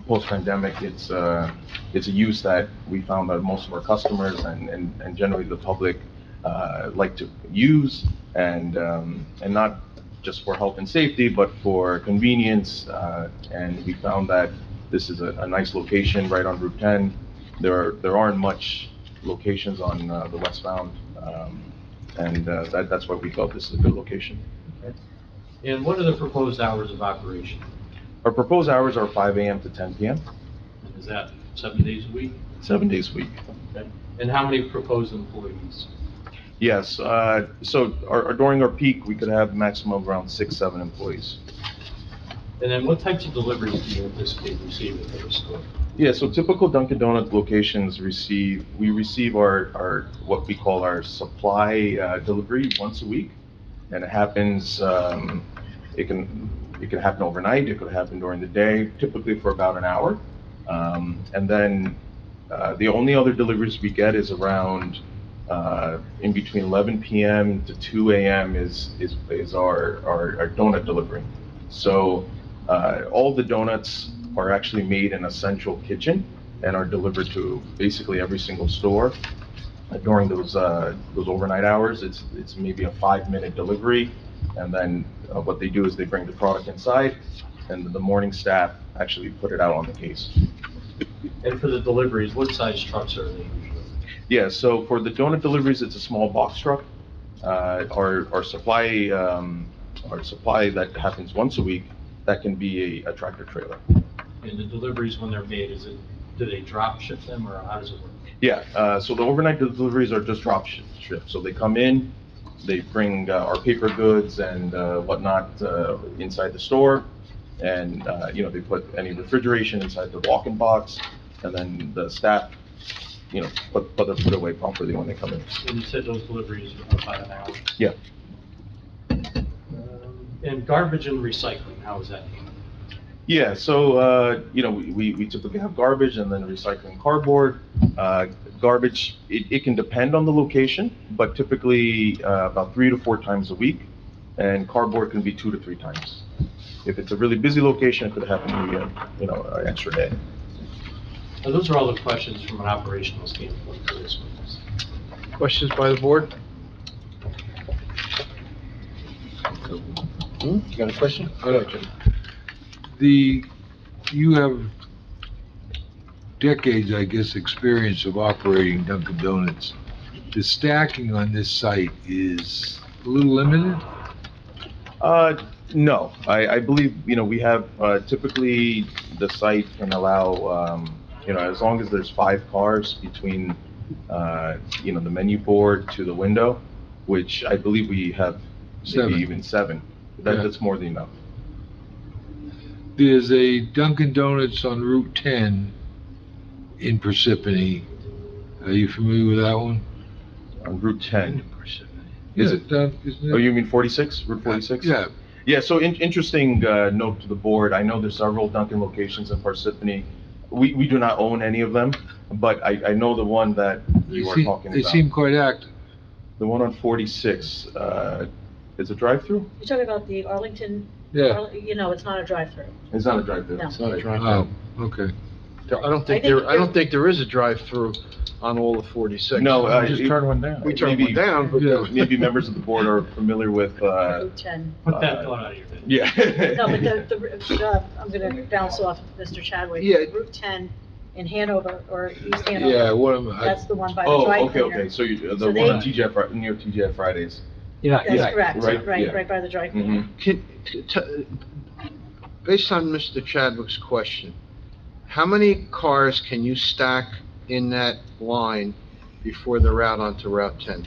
post-pandemic, it's a use that we found that most of our customers and generally the public like to use, and not just for health and safety, but for convenience. And we found that this is a nice location right on Route 10. There aren't much locations on the westbound, and that's why we felt this is a good location. Okay. And what are the proposed hours of operation? Our proposed hours are 5 a.m. to 10 p.m. Is that 7 days a week? 7 days a week. Okay. And how many proposed employees? Yes, so during our peak, we could have maximum of around 6-7 employees. And then what types of deliveries do you anticipate receiving at the store? Yeah, so typical Dunkin' Donuts locations receive our what we call our supply delivery once a week, and it happens. It can happen overnight. It could happen during the day, typically for about an hour, and then the only other deliveries we get is around in between 11 p.m. to 2 a.m. is our donut delivery. So all the donuts are actually made in a central kitchen and are delivered to basically every single store. during those overnight hours. It's maybe a 5-minute delivery, and then what they do is they bring the product inside, and the morning staff actually put it out on the case. And for the deliveries, what size trucks are they usually? Yeah, so for the donut deliveries, it's a small box truck. Our supply that happens once a week, that can be a tractor trailer. And the deliveries, when they're made, do they drop ship them, or how does it work? Yeah, so the overnight deliveries are just drop shipped. So they come in, they bring our paper goods and whatnot inside the store, and they put any refrigeration inside the walk-in box, and then the staff, put it away properly when they come in. And you said those deliveries are about an hour. Yeah. And garbage and recycling, how is that handled? Yeah, so, we typically have garbage and then recycling cardboard. Garbage, it can depend on the location, but typically about 3 to 4 times a week, and cardboard can be 2 to 3 times. If it's a really busy location, it could happen maybe an extra day. Now, those are all the questions from an operational standpoint for this witness. Questions by the board? You got a question? You have decades, I guess, experience of operating Dunkin' Donuts. The stacking on this site is a little limited? No, I believe, we have, typically, the site can allow, as long as there's 5 cars between, the menu board to the window, which I believe we have maybe 7. even 7. That's more than enough. There's a Dunkin' Donuts on Route 10 in Parsippany. Are you familiar with that one? On Route 10? Is Is it, isn't it? Oh, you mean 46, Route 46? Yeah. Yeah, so interesting note to the board, I know there's several Dunkin' locations in Parsippany. We do not own any of them, but I know the one that you are talking about. They seem quite active. The one on 46, is it drive-through? You're talking about the Arlington? Yeah. It's not a drive-through. It's not a drive-through? No. It's not a drive-through. Oh, okay. I don't think there is a drive-through on all of 46. No, We just turned one down. We turned one down, but Maybe members of the board are familiar with, Route 10. Put that thought out of your head. yeah. No, but I'm gonna bounce off Mr. Chadwick. Yeah. Route 10 in Hanover, or East Hanover. Yeah, one of them. That's the one by the Oh, dry okay, cleaner. okay, so the So one they- on near TGI Fridays. That's correct, Right, yeah. right by the dry cleaner. based on Mr. Chadwick's question, how many cars can you stack in that line before they're out onto Route 10?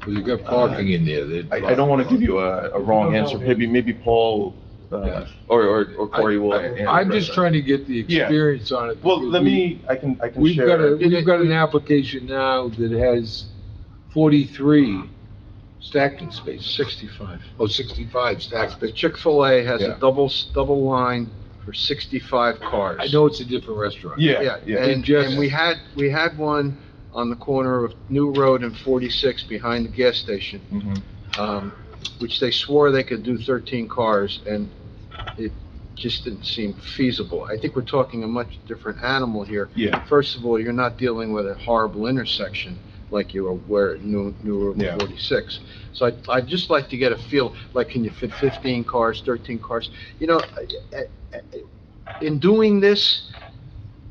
Well, you got parking in there. I don't want to give you a wrong answer, maybe Paul, or Corey will. I'm just trying to get the experience on it. Well, I can We've share. got an application now that has 43 stacking spaces. 65. Oh, 65 stack The spaces. Chick-fil-A has Yeah. a double line for 65 cars. I know it's a different restaurant. Yeah. And we had one on the corner of New Road and 46 behind the gas station, which they swore they could do 13 cars, and it just didn't seem feasible. I think we're talking a much different animal here. Yeah. First of all, you're not dealing with a horrible intersection like you were at New Road and 46. So I'd just like to get a feel, like, can you fit 15 cars, 13 cars? In doing this,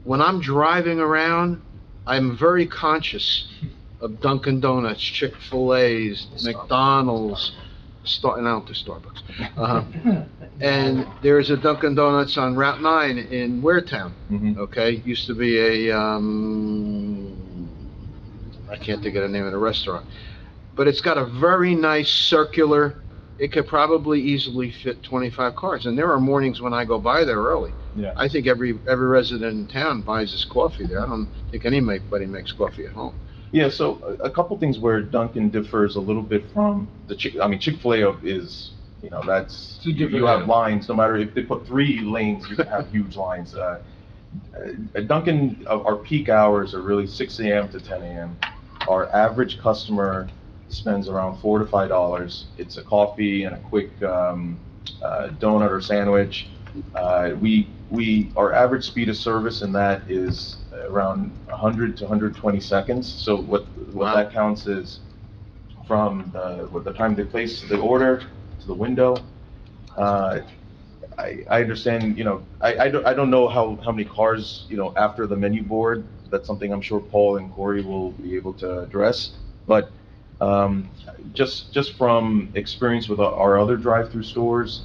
when I'm driving around, I'm very conscious of Dunkin' Donuts, Chick-fil-A's, McDonald's, and out to Starbucks. And there's a Dunkin' Donuts on Route 9 in Waretown, okay? Used to be I can't think of the name of the restaurant. But it's got a very nice circular, it could probably easily fit 25 cars. And there are mornings when I go by there early. Yeah. I think every resident in town buys his coffee there. I don't think anybody makes coffee at home. Yeah, so a couple things where Dunkin' differs a little bit from Chick-fil-A is, that's, you have lines, no matter if they put 3 lanes, you can have huge lines. At Dunkin', our peak hours are really 6 a.m. to 10 a.m. Our average customer spends around $4 to $5. It's a coffee and a quick donut or sandwich. Our average speed of service in that is around 100 to 120 seconds. So what that counts is from the time they place the order to the window. I understand, I don't know how many cars, after the menu board. That's something I'm sure Paul and Corey will be able to address. But just from experience with our other drive-through stores,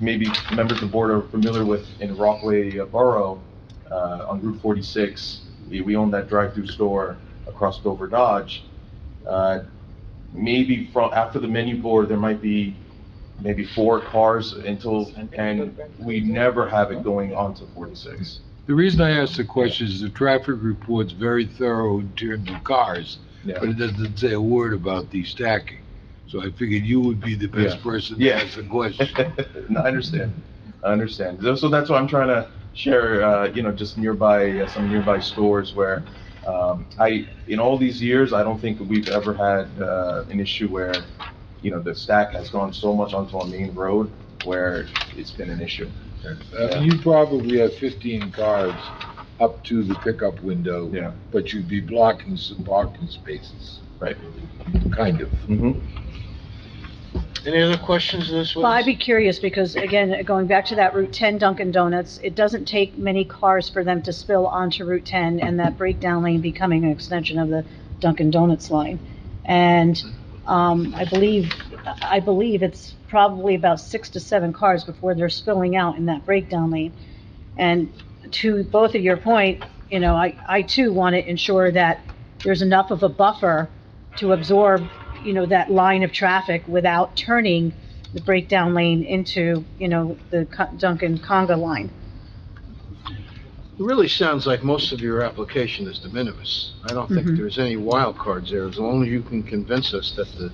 maybe members of the board are familiar with in Rockaway Borough, on Route 46, we own that drive-through store across Dover Dodge. Maybe after the menu board, there might be maybe 4 cars and we never have it going on to 46. The reason I asked the question is the traffic report's very thorough in terms of cars, Yeah. but it doesn't say a word about the stacking. So I figured you would be the best person to ask the question. No, I understand. So that's why I'm trying to share, just some nearby stores where, in all these years, I don't think we've ever had, an issue where, the stack has gone so much onto a main road where it's been an issue. You probably have 15 cars up to the pickup window. Yeah. But you'd be blocking some parking spaces. Right. Kind of. Mm-hmm. Any other questions on this Well, I'd witness? be curious, because again, going back to that Route 10 Dunkin' Donuts, it doesn't take many cars for them to spill onto Route 10 and that breakdown lane becoming an extension of the Dunkin' Donuts line. And, I believe it's probably about 6 to 7 cars before they're spilling out in that breakdown lane. And to both of your point, I too want to ensure that there's enough of a buffer to absorb, that line of traffic without turning the breakdown lane into, the Dunkin' Conga line. It really sounds like most of your application is de minimis. I don't think Mhm. there's any wild cards there, as long as you can convince us that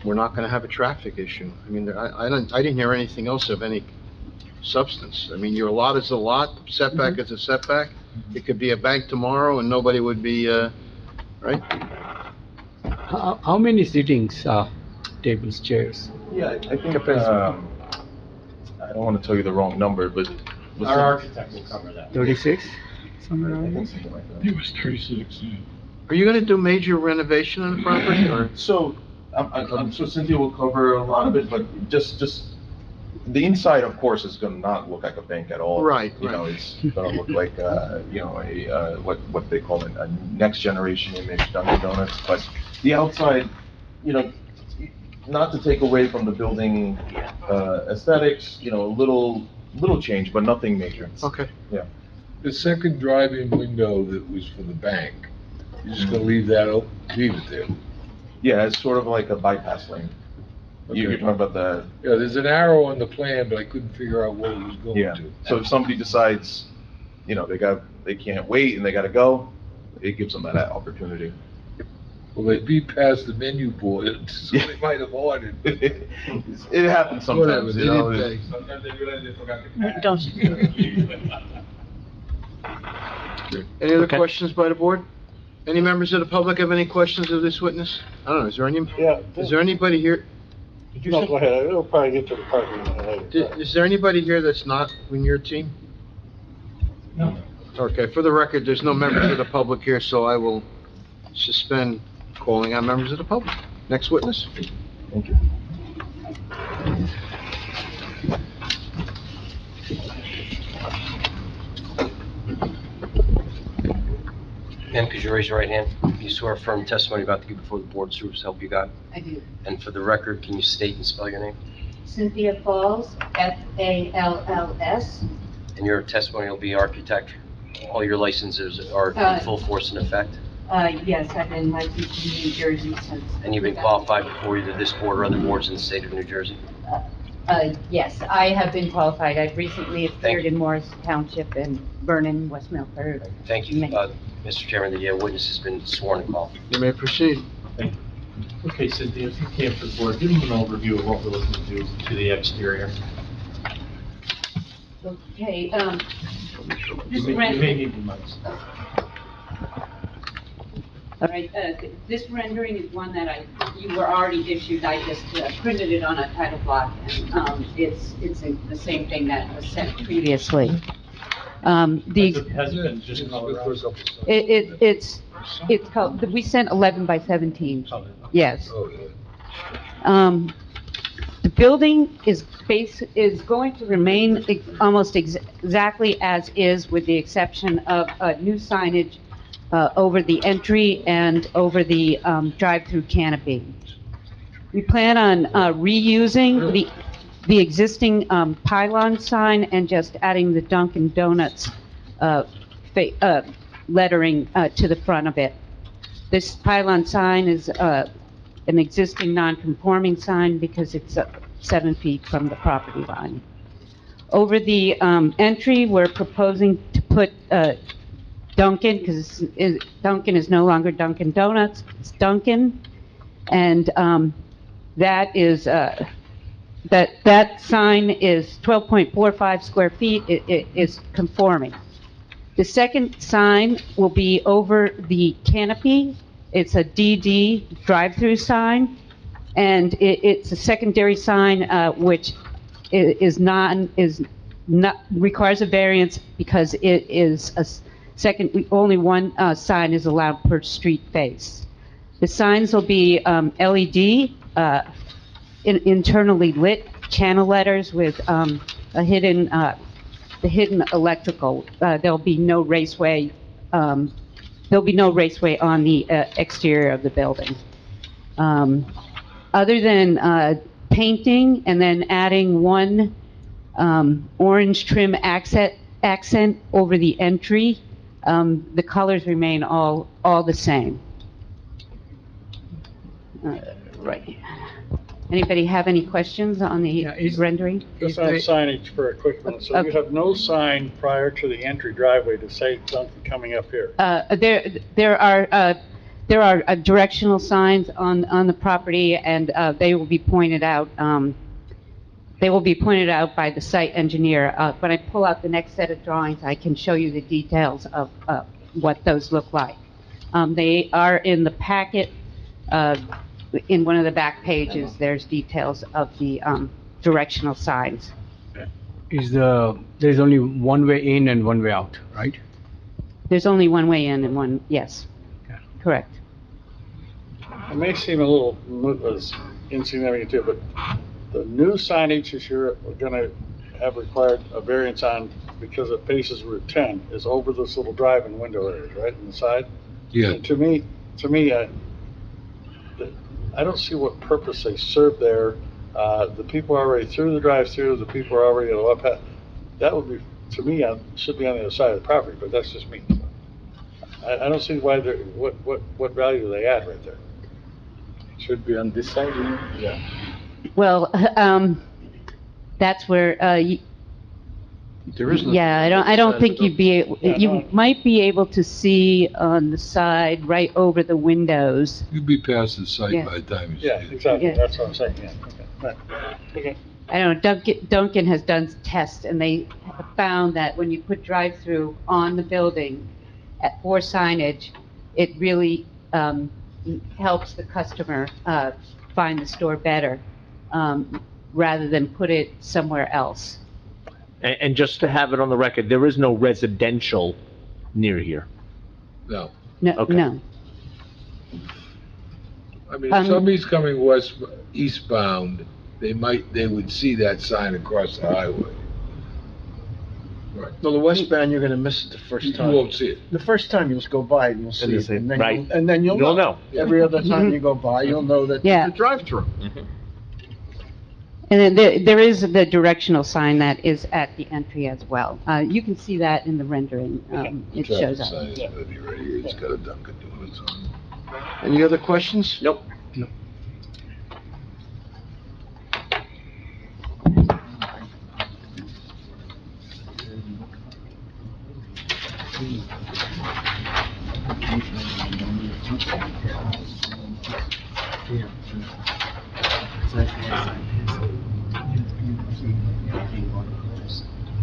we're not gonna have a traffic issue. I mean, I didn't hear anything else of any substance. I mean, your lot is a lot, setback is a setback. It could be a bank tomorrow and nobody would be, right? How many sittings, tables, chairs? Yeah, I think, I don't want to tell you the wrong number, but. Our architect will cover that. 36? Something like that. It was 36, yeah. Are you gonna do major renovation on the property, or? So, I'm sure Cynthia will cover a lot of it, but just, the inside, of course, is gonna not look like a bank at all. Right, It's gonna look like, what they call a next generation image Dunkin' Donuts, but the outside, not to take away from the building, aesthetics, little change, but nothing major. Okay. Yeah. The second drive-in window that was for the bank, you're just gonna leave that open, leave it there. Yeah, it's sort of like a bypass lane. You're Okay. talking about the, Yeah, there's an arrow on the plan, but I couldn't figure out what it was going yeah. to. So if somebody decides, they can't wait and they gotta go, it gives them that opportunity. Well, they'd be past the menu board, so they might have ordered. It happens Whatever, sometimes, they didn't pay. Sometimes they realize they forgot to. Don't. Any other questions by the board? Any members of the public have any questions of this witness? I don't know, is there anybody here? No, go ahead, it'll probably get to the parking lot later. Is there anybody here that's not in your team? No. Okay, for the record, there's no members of the public here, so I will suspend calling on members of the public. Next witness? Thank you. Ma'am, could you raise your right hand? You swear affirm testimony about to give before the board serves help you God? I do. And for the record, can you state and spell your name? Cynthia Falls, Falls. And your testimony will be architect. All your licenses are in full force and effect? Yes, I've been licensed in New Jersey since. And you've been qualified before either this board or other boards in the state of New Jersey? Yes, I have been qualified. I've recently appeared in Morris Township and Vernon, West Milford. Thank you. Mr. Chairman, the witness has been sworn and qualified. You may proceed. Okay, Cynthia, if you can for the board, give them an overview of what we're looking to do to the exterior. Okay, You may need the mics. All right, this rendering is one that you were already issued. I just printed it on a title block, and it's the same thing that was sent previously. Has it been just colorized? It's called, we sent 11 by 17. Yes. Oh, yeah. The building is going to remain almost exactly as is, with the exception of new signage over the entry and over the drive-through canopy. We plan on reusing the existing pylon sign and just adding the Dunkin' Donuts lettering to the front of it. This pylon sign is an existing non-conforming sign because it's 7 feet from the property line. Over the entry, we're proposing to put Dunkin', because Dunkin' is no longer Dunkin' Donuts, it's Dunkin', and that is that sign is 12.45 square feet. It is conforming. The second sign will be over the canopy. It's a DD drive-through sign, and it's a secondary sign which requires a variance because it is a second. Only one sign is allowed per street face. The signs will be LED, internally lit channel letters with the hidden electrical. There'll be no raceway. There'll be no raceway on the exterior of the building. Other than painting and then adding one orange trim accent over the entry, the colors remain all the same. Right. Anybody have any questions on the rendering? Just on signage for a quick one. So you have no sign prior to the entry driveway to say something coming up here? There are directional signs on the property, and they will be pointed out. They will be pointed out by the site engineer. When I pull out the next set of drawings, I can show you the details of what those look like. They are in the packet. In one of the back pages, there's details of the directional signs. There's only one way in and one way out, right? There's only one way in and one, yes. Correct. It may seem a little insignificant too, but the new signage that you're gonna have required a variance on because it faces Route 10 is over this little drive-in window areas, right, on the side? Yeah. And to me, I don't see what purpose they serve there. The people are already through the drive-through, the people are already on the left path. That would be, to me, should be on the other side of the property, but that's just me. I don't see why what value do they add right there? Should be on this side, Yeah. Well, that's where, There is no. yeah, I don't think you might be able to see on the side right over the windows. You'd be past the site Yeah. by the time you see Yeah, it. exactly, Yeah. that's what I'm saying, yeah, okay, right. Okay. I don't know, Duncan has done tests, and they have found that when you put drive-through on the building for signage, it really helps the customer find the store better, rather than put it somewhere else. And just to have it on the record, there is no residential near here. No. No, Okay. no. I mean, if somebody's coming eastbound, they would see that sign across the highway. Right. No, the westbound, you're gonna miss it the first You time. won't see it. The first time you'll just go by and you'll see you it, say, and then right. you'll You'll know. know. Every other time you go by, you'll know that Yeah. it's a drive-through. And then there is the directional sign that is at the entry as well. You can see that in the rendering. It shows up. Traffic sign is gonna be right here, it's got a Dunkin' Donuts on it. Any other questions? Nope.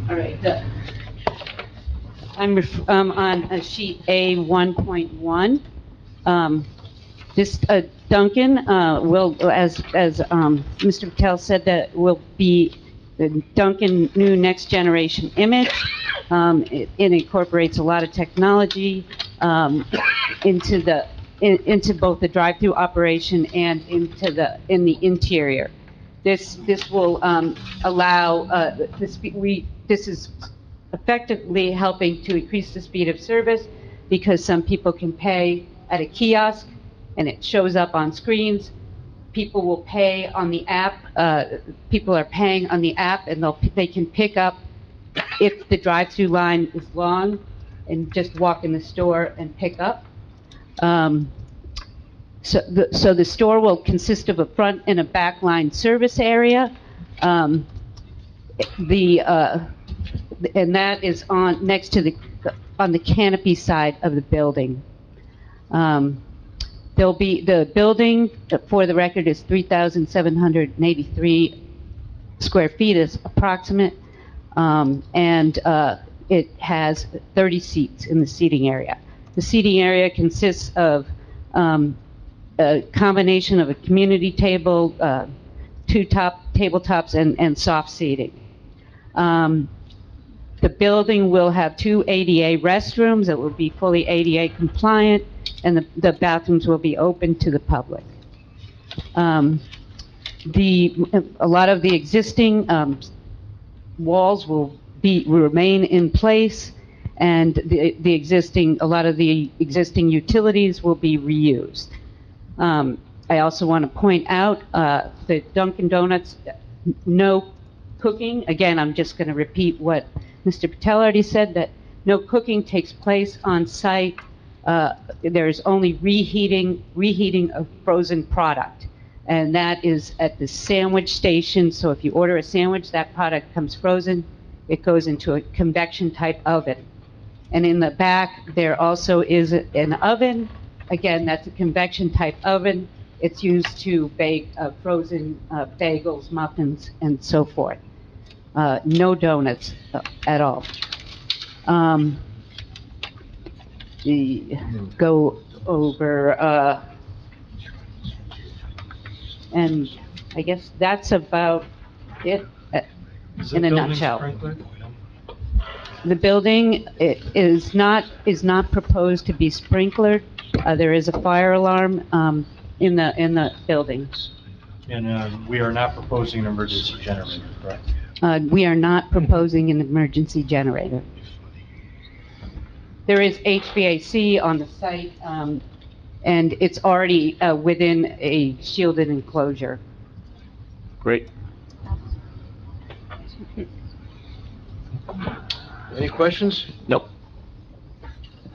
All right. I'm on sheet A 1.1. This Duncan will, as Mr. Patel said, that will be the Dunkin' new next generation image. It incorporates a lot of technology into both the drive-through operation and in the interior. This will allow this is effectively helping to increase the speed of service because some people can pay at a kiosk and it shows up on screens. People will pay on the app. People are paying on the app and they can pick up if the drive-through line is long and just walk in the store and pick up. So the store will consist of a front and a back line service area. And that is next to on the canopy side of the building. The building, for the record, is 3,783 square feet is approximate. And it has 30 seats in the seating area. The seating area consists of a combination of a community table, two tabletops, and soft seating. The building will have 2 ADA restrooms that will be fully ADA compliant, and the bathrooms will be open to the public. A lot of the existing walls will remain in place, and a lot of the existing utilities will be reused. I also want to point out that Dunkin' Donuts, no cooking. Again, I'm just going to repeat what Mr. Patel already said, that no cooking takes place on site. There's only reheating of frozen product, and that is at the sandwich station. So if you order a sandwich, that product comes frozen. It goes into a convection type oven. And in the back, there also is an oven. Again, that's a convection type oven. It's used to bake frozen bagels, muffins, and so forth. No donuts at all. Go over, and I guess that's about it in a nutshell. The building is not proposed to be sprinklered. There is a fire alarm in the building. And we are not proposing an emergency generator, correct? We are not proposing an emergency generator. There is HVAC on the site, and it's already within a shielded enclosure. Great. Any questions? Nope.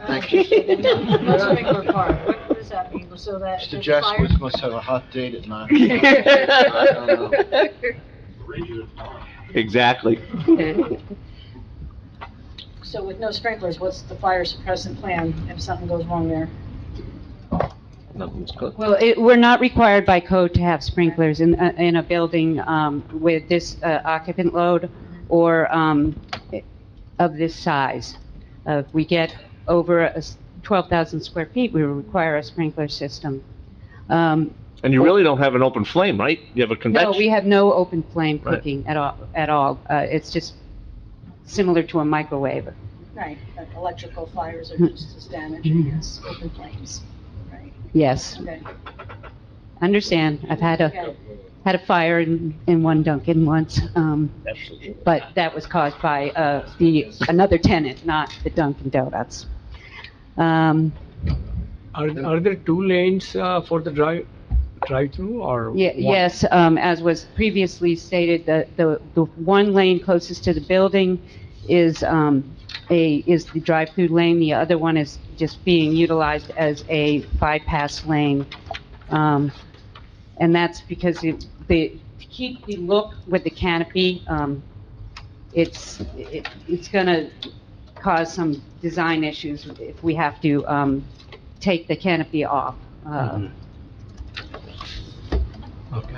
Thank you. No sprinkler part, what does that mean? So that Mr. there's Jaskowitz fire? must have a hot date at night. Exactly. So with no sprinklers, what's the fire suppressant plan if something goes wrong there? Nothing's cooked. Well, we're not required by code to have sprinklers in a building with this occupant load or of this size. If we get over 12,000 square feet, we require a sprinkler system. And you really don't have an open flame, right? You have a convection? No, we have no open flame Right. cooking at all. It's just similar to a microwave. Right, but electrical fires are just as damaging as open flames, right? Yes, Okay. understand. I've had a fire in one Dunkin' once, but that was caused by another tenant, not the Dunkin' Donuts. Are there 2 lanes for the drive-through or? one? Yes, as was previously stated, the one lane closest to the building is the drive-through lane. The other one is just being utilized as a bypass lane. And that's because to keep the look with the canopy, it's gonna cause some design issues if we have to take the canopy off. Okay.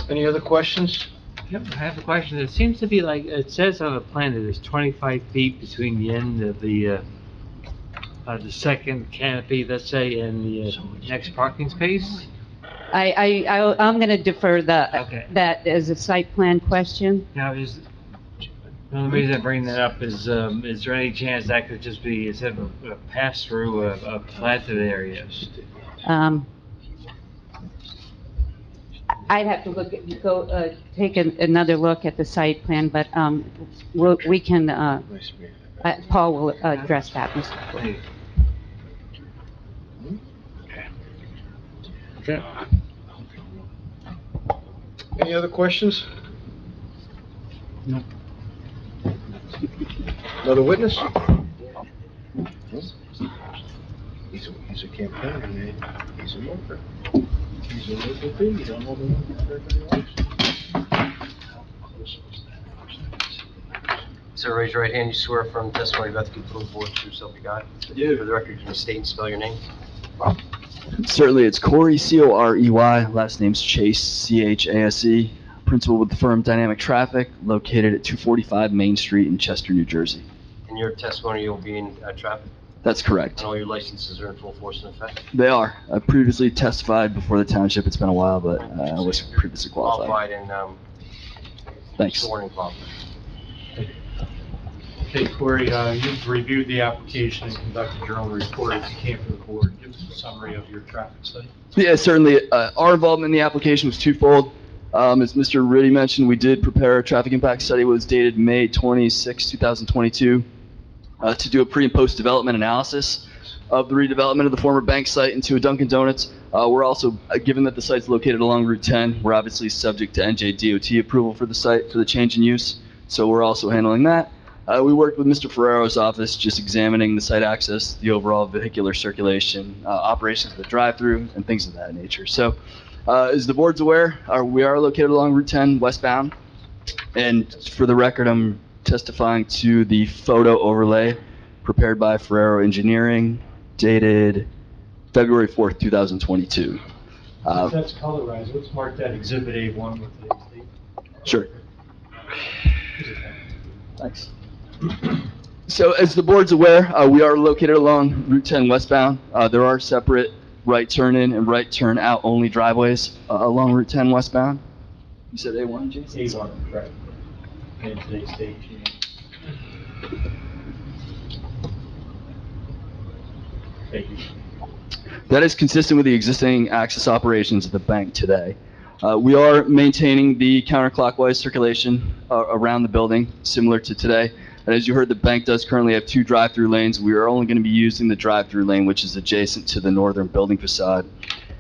Any other questions? Yep, I have a question. It seems to be like, it says on the plan that there's 25 feet between the end of the second canopy, let's say, and the next parking space. I'm going to defer Okay. that as a site plan question. Now, the only reason I bring that up is there any chance that could just be, instead of a pass-through, a planted area? I'd have to take another look at the site plan, but we can, Paul will address that, Mr. Ford. Okay. Any other questions? No. Another witness? He's a campaigner, man. He's a worker. He's a local thing. You don't know the one. Sir, raise your right hand. You swear from testimony about to give before the board true self you got? Yeah. For the record, can you state and spell your name? Certainly, it's Corey, C-O-R-E-Y, last name's Chase, C-H-A-S-E, principal with the firm Dynamic Traffic, located at 245 Main Street in Chester, New Jersey. In your testimony, you'll be in traffic, That's correct. and all your licenses are in full force and effect? They are. I previously testified before the township. It's been a while, but I was previously qualified. Qualified and Thanks. sworn and qualified. Okay, Corey, you've reviewed the application and conducted your own report as you came to the board. Give us a summary of your traffic study. Yeah, certainly. Our involvement in the application was twofold. As Mr. Riddy mentioned, we did prepare a traffic impact study. It was dated May 26, 2022, to do a pre and post development analysis of the redevelopment of the former bank site into a Dunkin' Donuts. We're also, given that the site's located along Route 10, we're obviously subject to NJDOT approval for the site for the change in use. So we're also handling that. We worked with Mr. Ferrero's office, just examining the site access, the overall vehicular circulation, operations of the drive-through, and things of that nature. So, as the board's aware, we are located along Route 10 westbound. And for the record, I'm testifying to the photo overlay prepared by Ferrero Engineering, dated February 4th, 2022. If that's colorized, let's mark that Exhibit A1 with today's date. Sure. Thanks. So as the board's aware, we are located along Route 10 westbound. There are separate right turn in and right turn out only driveways along Route 10 westbound. You said A1, Jason? A1, right. And today's date. Thank you. That is consistent with the existing access operations of the bank today. We are maintaining the counterclockwise circulation around the building, similar to today. And as you heard, the bank does currently have 2 drive-through lanes. We are only going to be using the drive-through lane, which is adjacent to the northern building facade.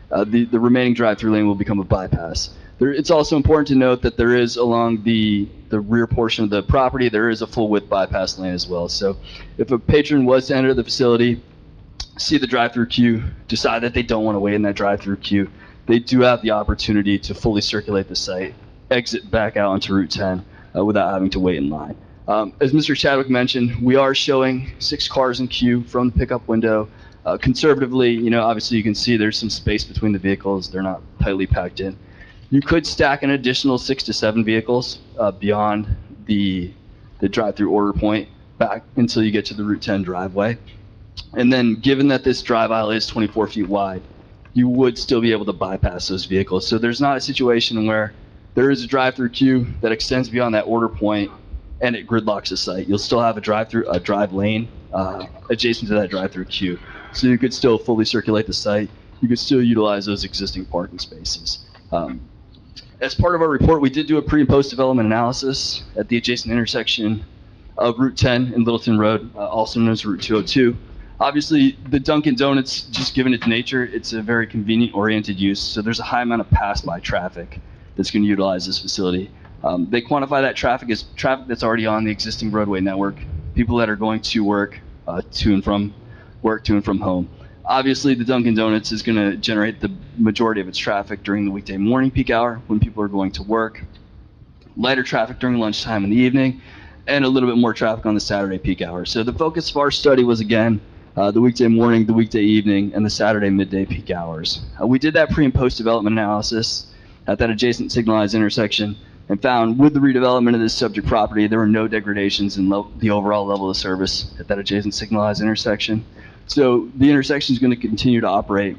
The remaining drive-through lane will become a bypass. It's also important to note that there is along the rear portion of the property, there is a full-width bypass lane as well. So if a patron was to enter the facility, see the drive-through queue, decide that they don't want to wait in that drive-through queue, they do have the opportunity to fully circulate the site, exit back out onto Route 10 without having to wait in line. As Mr. Chadwick mentioned, we are showing 6 cars in queue from the pickup window. Conservatively, obviously you can see there's some space between the vehicles. They're not tightly packed in. You could stack an additional 6 to 7 vehicles beyond the drive-through order point back until you get to the Route 10 driveway. And then given that this drive aisle is 24 feet wide, you would still be able to bypass those vehicles. So there's not a situation where there is a drive-through queue that extends beyond that order point and it gridlocks the site. You'll still have a drive lane adjacent to that drive-through queue. So you could still fully circulate the site. You could still utilize those existing parking spaces. As part of our report, we did do a pre and post development analysis at the adjacent intersection of Route 10 and Littleton Road, also known as Route 202. Obviously, the Dunkin' Donuts, just given its nature, it's a very convenient-oriented use, so there's a high amount of pass-by traffic that's going to utilize this facility. They quantify that traffic as traffic that's already on the existing roadway network, people that are going to work, to and from work, to and from home. Obviously, the Dunkin' Donuts is going to generate the majority of its traffic during the weekday morning peak hour when people are going to work, lighter traffic during lunchtime in the evening, and a little bit more traffic on the Saturday peak hour. So the focus of our study was, again, the weekday morning, the weekday evening, and the Saturday midday peak hours. We did that pre and post development analysis at that adjacent signalized intersection and found with the redevelopment of this subject property, there were no degradations in the overall level of service at that adjacent signalized intersection. So the intersection is going to continue to operate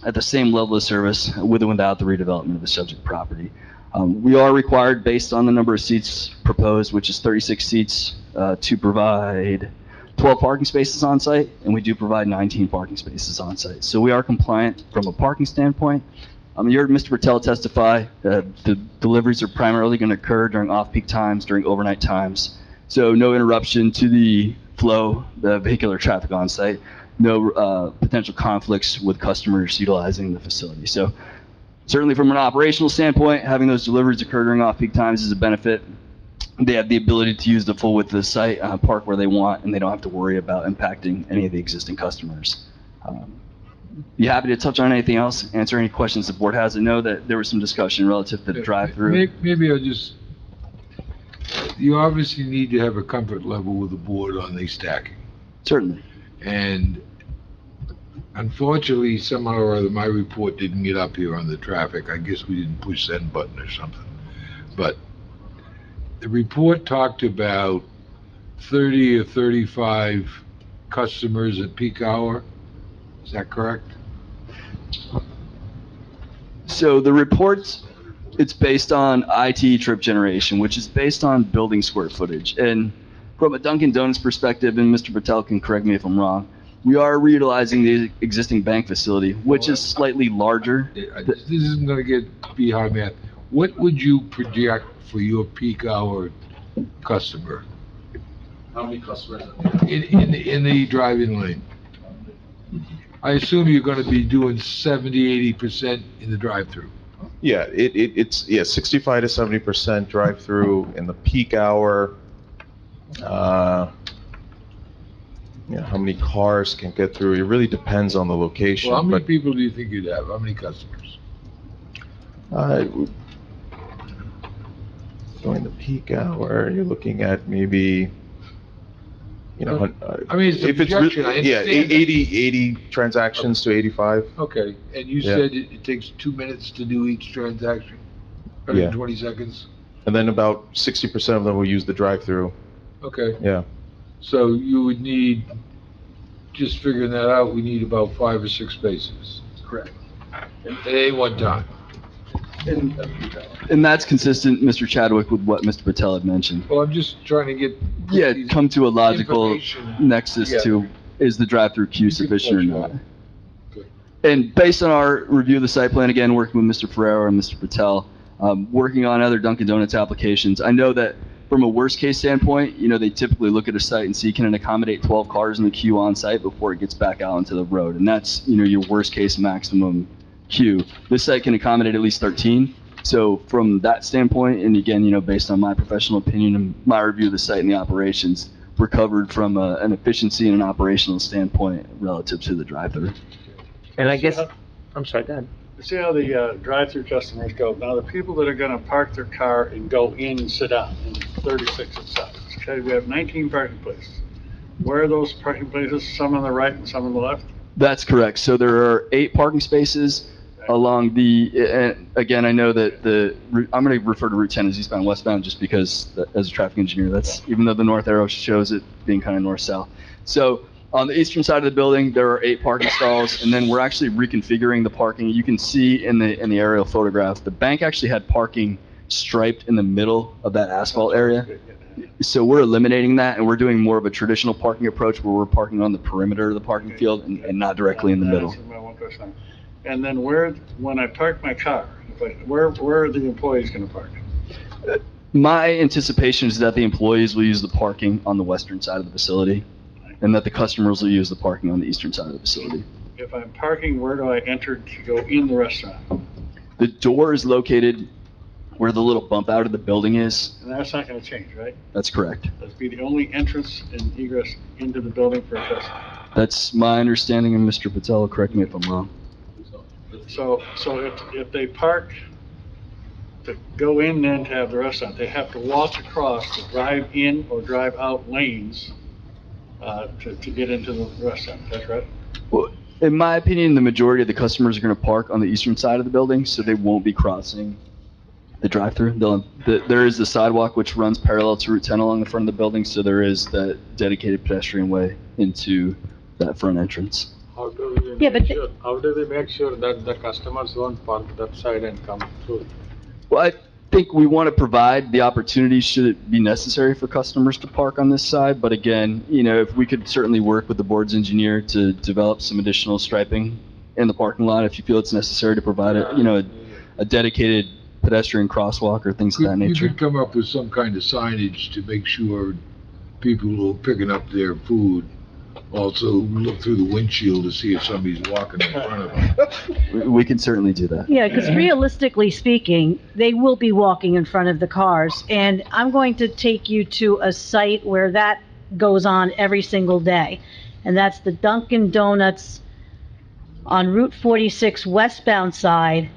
at the same level of service with and without the redevelopment of the subject property. We are required, based on the number of seats proposed, which is 36 seats, to provide 12 parking spaces on site, and we do provide 19 parking spaces on site. So we are compliant from a parking standpoint. You heard Mr. Patel testify that the deliveries are primarily going to occur during off-peak times, during overnight times. So no interruption to the flow, the vehicular traffic on site, no potential conflicts with customers utilizing the facility. So certainly from an operational standpoint, having those deliveries occur during off-peak times is a benefit. They have the ability to use the full width of the site, park where they want, and they don't have to worry about impacting any of the existing customers. Be happy to touch on anything else, answer any questions the board has. I know that there was some discussion relative to the drive-through. Maybe I'll just, you obviously need to have a comfort level with the board on the stacking. Certainly. And unfortunately, somehow or other, my report didn't get up here on the traffic. I guess we didn't push send button or something. But the report talked about 30 or 35 customers at peak hour. Is that correct? So the reports, it's based on IT trip generation, which is based on building square footage. And from a Dunkin' Donuts perspective, and Mr. Patel can correct me if I'm wrong, we are reutilizing the existing bank facility, which is slightly larger. This isn't going to be hard math. What would you project for your peak hour customer? How many customers? In the drive-in lane? I assume you're going to be doing 70, 80% in the drive-through. Yeah, it's 65 to 70% drive-through in the peak hour. How many cars can get through? It really depends on the location. Well, how many people do you think you'd have? How many customers? During the peak hour, you're looking at maybe, I mean, it's a projection, I understand. 80 transactions to 85. Okay, and you said it takes 2 minutes to do each transaction? 120 seconds? And then about 60% of them will use the drive-through. Okay. Yeah. So you would need, just figuring that out, we need about 5 or 6 spaces. Correct. At any one time. And that's consistent, Mr. Chadwick, with what Mr. Patel had mentioned. Well, I'm just trying to get. Come to a logical information. nexus to, is the drive-through queue sufficient or not? Good. And based on our review of the site plan, again, working with Mr. Ferrero and Mr. Patel, working on other Dunkin' Donuts applications, I know that from a worst-case standpoint, they typically look at a site and see, can it accommodate 12 cars in the queue on site before it gets back out into the road? And that's, your worst-case maximum queue. This site can accommodate at least 13. So from that standpoint, and again, based on my professional opinion and my review of the site and the operations, we're covered from an efficiency and an operational standpoint relative to the drive-through. And I guess, I'm sorry, go ahead. See how the drive-through customers go. Now, the people that are gonna park their car and go in and sit down in 36 and such, okay, we have 19 parking places. Where are those parking places? Some on the right and some on the left? That's correct. So there are 8 parking spaces along the, again, I know that I'm going to refer to Route 10 as eastbound, westbound, just because as a traffic engineer, that's, even though the north arrow shows it being kind of north-south. So on the eastern side of the building, there are 8 parking stalls, and then we're actually reconfiguring the parking. You can see in the aerial photograph, the bank actually had parking striped in the middle of that asphalt area. So we're eliminating that, and we're doing more of a traditional parking approach where we're parking on the perimeter of the parking field and not directly in the middle. That's my one question. And then when I park my car, where are the employees gonna park? My anticipation is that the employees will use the parking on the western side of the facility, and that the customers will use the parking on the eastern side of the facility. If I'm parking, where do I enter to go in the restaurant? The door is located where the little bump out of the building is. And that's not gonna change, right? That's correct. That's be the only entrance and egress into the building for a customer. That's my understanding, and Mr. Patel, correct me if I'm wrong. So if they park to go in then to have the restaurant, they have to walk across the drive-in or drive-out lanes to get into the restaurant, is that right? Well, in my opinion, the majority of the customers are going to park on the eastern side of the building, so they won't be crossing the drive-through. There is the sidewalk which runs parallel to Route 10 along the front of the building, so there is that dedicated pedestrian way into that front entrance. How do we Yeah, but make sure, how do we make sure that the customers won't park that side and come through? Well, I think we want to provide the opportunity should it be necessary for customers to park on this side. But again, if we could certainly work with the board's engineer to develop some additional striping in the parking lot, if you feel it's necessary to provide a dedicated pedestrian crosswalk or things of that You nature. could come up with some kind of signage to make sure people who are picking up their food also look through the windshield to see if somebody's walking in front of them. We can certainly do that. Yeah, because realistically speaking, they will be walking in front of the cars. And I'm going to take you to a site where that goes on every single day. And that's the Dunkin' Donuts on Route 46 westbound side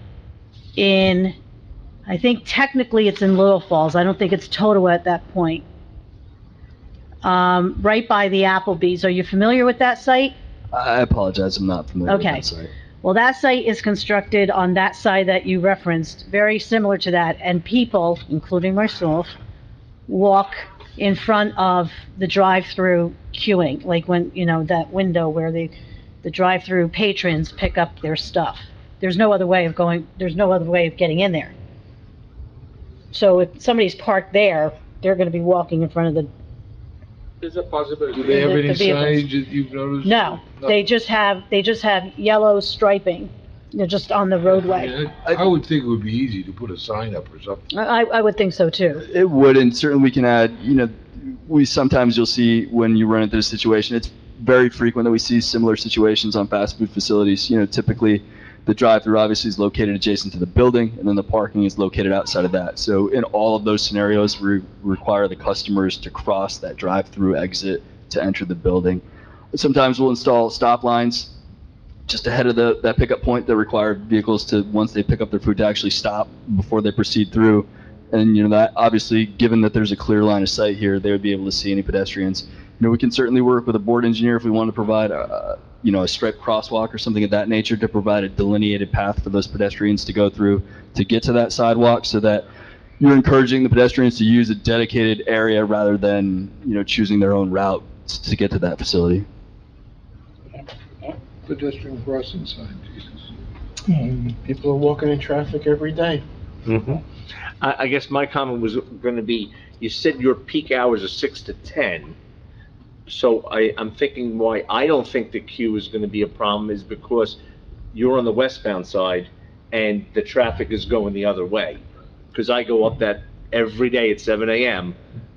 I think technically it's in Little Falls. I don't think it's Totowa at that point. Right by the Applebee's. Are you familiar with that site? I apologize, I'm not familiar with Okay. that site. Well, that site is constructed on that side that you referenced, very similar to that, and people, including myself, walk in front of the drive-through queuing, like when, that window where the drive-through patrons pick up their stuff. There's no other way of getting in there. So if somebody's parked there, they're gonna be walking in front of the. Is a possibility. Do they have any The vehicles. signage that you've noticed? No, they just have yellow striping, just on the roadway. I would think it would be easy to put a sign up or something. I would think so too. It would, and certainly we can add, sometimes you'll see when you run into this situation, it's very frequent that we see similar situations on fast food facilities. Typically the drive-through obviously is located adjacent to the building, and then the parking is located outside of that. So in all of those scenarios, we require the customers to cross that drive-through exit to enter the building. Sometimes we'll install stop lines just ahead of that pickup point that require vehicles to, once they pick up their food, to actually stop before they proceed through. And, that obviously, given that there's a clear line of sight here, they would be able to see any pedestrians. We can certainly work with a board engineer if we want to provide a striped crosswalk or something of that nature to provide a delineated path for those pedestrians to go through to get to that sidewalk, so that you're encouraging the pedestrians to use a dedicated area rather than, choosing their own route to get to that facility. Pedestrian crossing sign, Jesus. People are walking in traffic every day. Mhm. I guess my comment was gonna be, you said your peak hours are 6 to 10. So I'm thinking why I don't think the queue is gonna be a problem is because you're on the westbound side and the traffic is going the other way. Because I go up that every day at 7 a.m.,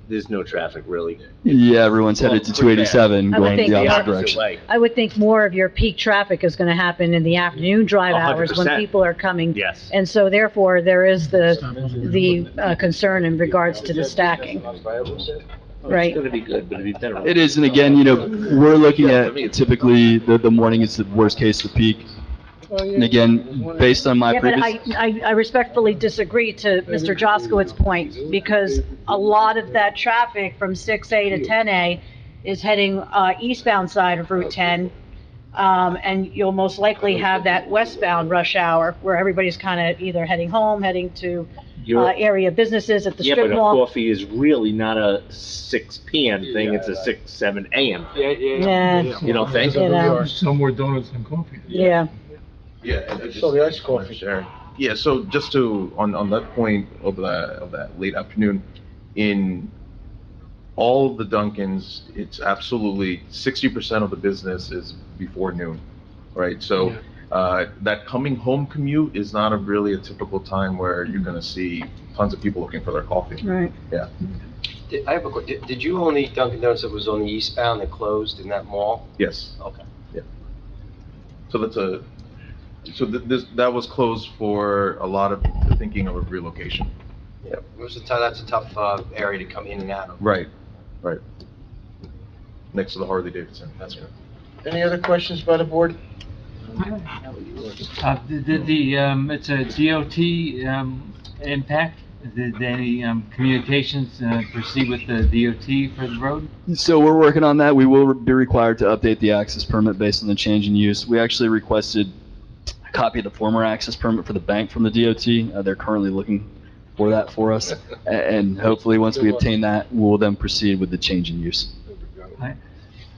there's no traffic really. Yeah, everyone's headed to 287 I would going think the the opposite opposite direction. way. I would think more of your peak traffic is gonna happen in the afternoon drive hours when 100%. people are coming. Yes. And so therefore, there is the concern in regards to the stacking. Right. It's gonna be good, but it'd be better. It is, and again, we're looking at typically the morning is the worst case of peak. And again, based on my Yeah, but previous, I respectfully disagree to Mr. Joskowitz's point, because a lot of that traffic from 6A to 10A is heading eastbound side of Route 10. And you'll most likely have that westbound rush hour where everybody's kind of either heading home, heading to area businesses at the Yeah, strip but a mall. coffee is really not a 6 p.m. thing, it's a 6, 7 a.m. Yeah. You don't think? You know. Some more donuts than coffee. Yeah. Yeah, and So the iced coffee. Sharon. Yeah, so just to, on that point of that late afternoon, in all of the Dunkins, it's absolutely 60% of the business is before noon, right? So, that coming home commute is not really a typical time where you're gonna see tons of people looking for their coffee. Right. Yeah. I have a question. Did you own the Dunkin' Donuts that was on the eastbound that closed in that mall? Yes. Okay. Yeah. So that was closed for a lot of the thinking of a relocation. Yeah, that's a tough area to come in and out of. Right. Next to the Harley Davidson, that's right. Any other questions by the board? It's a DOT impact? Did any communications proceed with the DOT for the road? so we're working on that. We will be required to update the access permit based on the change in use. We actually requested a copy of the former access permit for the bank from the DOT. They're currently looking for that for us. And hopefully, once we obtain that, we'll then proceed with the change in use.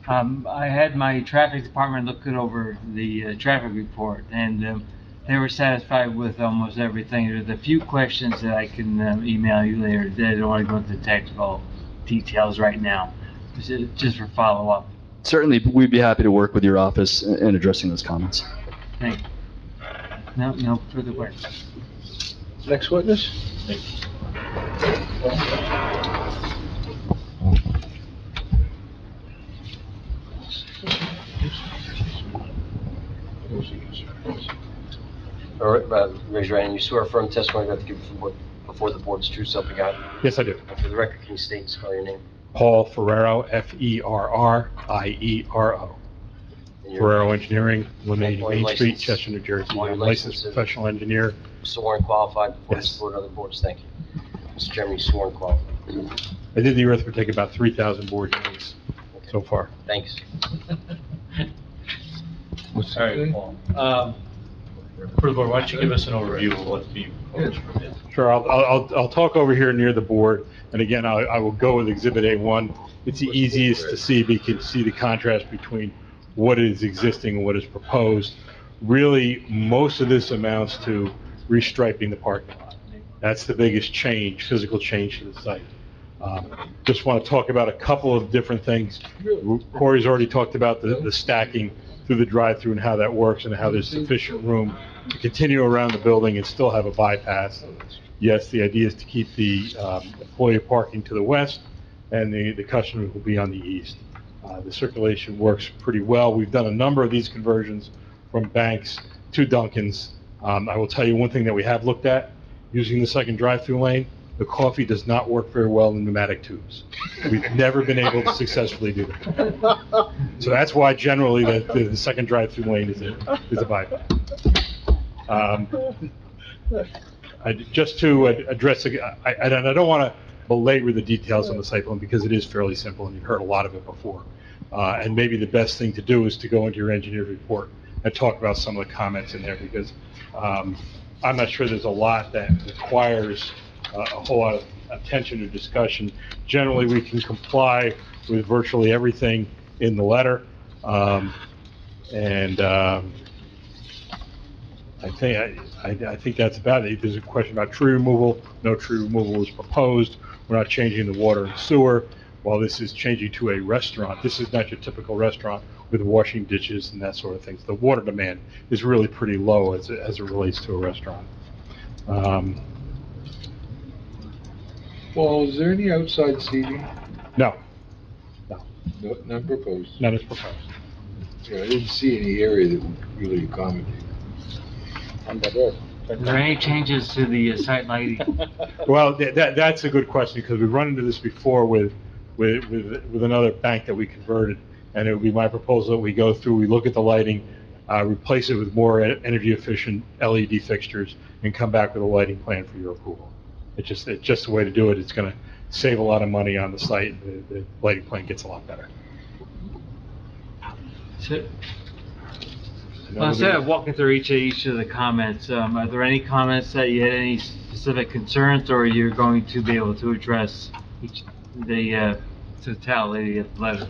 I had my traffic department looking over the traffic report, and they were satisfied with almost everything. There's a few questions that I can email you later. They don't want to go into technical details right now, just for follow-up. Certainly, we'd be happy to work with your office in addressing those comments. Thank you. No further questions. Next witness? All right, raise your hand. You swear affirm testimony about to give before the board's true self you got? Yes, I do. And for the record, can you state and spell your name? Paul Ferrero, Ferriero. Ferrero Engineering, 180 Main Street, Chester, New Jersey. I'm a licensed professional engineer. Sworn qualified before this board and other boards. Thank you. Mr. Chairman, you sworn qualified. I did the arithmetic about 3,000 board units so far. Thanks. All right, Paul. For the board, why don't you give us an overview of what's being proposed? Sure, I'll talk over here near the board, and again, I will go with Exhibit A1. It's the easiest to see, but you can see the contrast between what is existing and what is proposed. Really, most of this amounts to restriping the parking lot. That's the biggest change, physical change to the site. Just want to talk about a couple of different things. Corey's already talked about the stacking through the drive-through and how that works and how there's sufficient room to continue around the building and still have a bypass. Yes, the idea is to keep the employee parking to the west and the customers will be on the east. The circulation works pretty well. We've done a number of these conversions from banks to Dunkin's. I will tell you one thing that we have looked at, using the second drive-through lane, the coffee does not work very well in pneumatic tubes. We've never been able to successfully do that. So that's why generally the second drive-through lane is a bypass. Just to address, I don't want to belabor the details on the site plan because it is fairly simple and you've heard a lot of it before. And maybe the best thing to do is to go into your engineer's report and talk about some of the comments in there because I'm not sure there's a lot that requires a whole lot of attention or discussion. Generally, we can comply with virtually everything in the letter. I think that's about it. There's a question about tree removal. No tree removal is proposed. We're not changing the water and sewer. While this is changing to a restaurant, this is not your typical restaurant with washing dishes and that sort of thing. The water demand is really pretty low as it relates to a restaurant. Paul, is there any outside seating? No. None proposed? None is proposed. Yeah, I didn't see any area that would really accommodate. Is there any changes to the site lighting? Well, that's a good question because we've run into this before with another bank that we converted, and it would be my proposal that we go through, we look at the lighting, replace it with more energy efficient LED fixtures, and come back with a lighting plan for your approval. It's just the way to do it. It's going to save a lot of money on the site. The lighting plan gets a lot better. Well, instead of walking through each of the comments, are there any comments that you had any specific concerns, or you're going to be able to address the totality of the letter?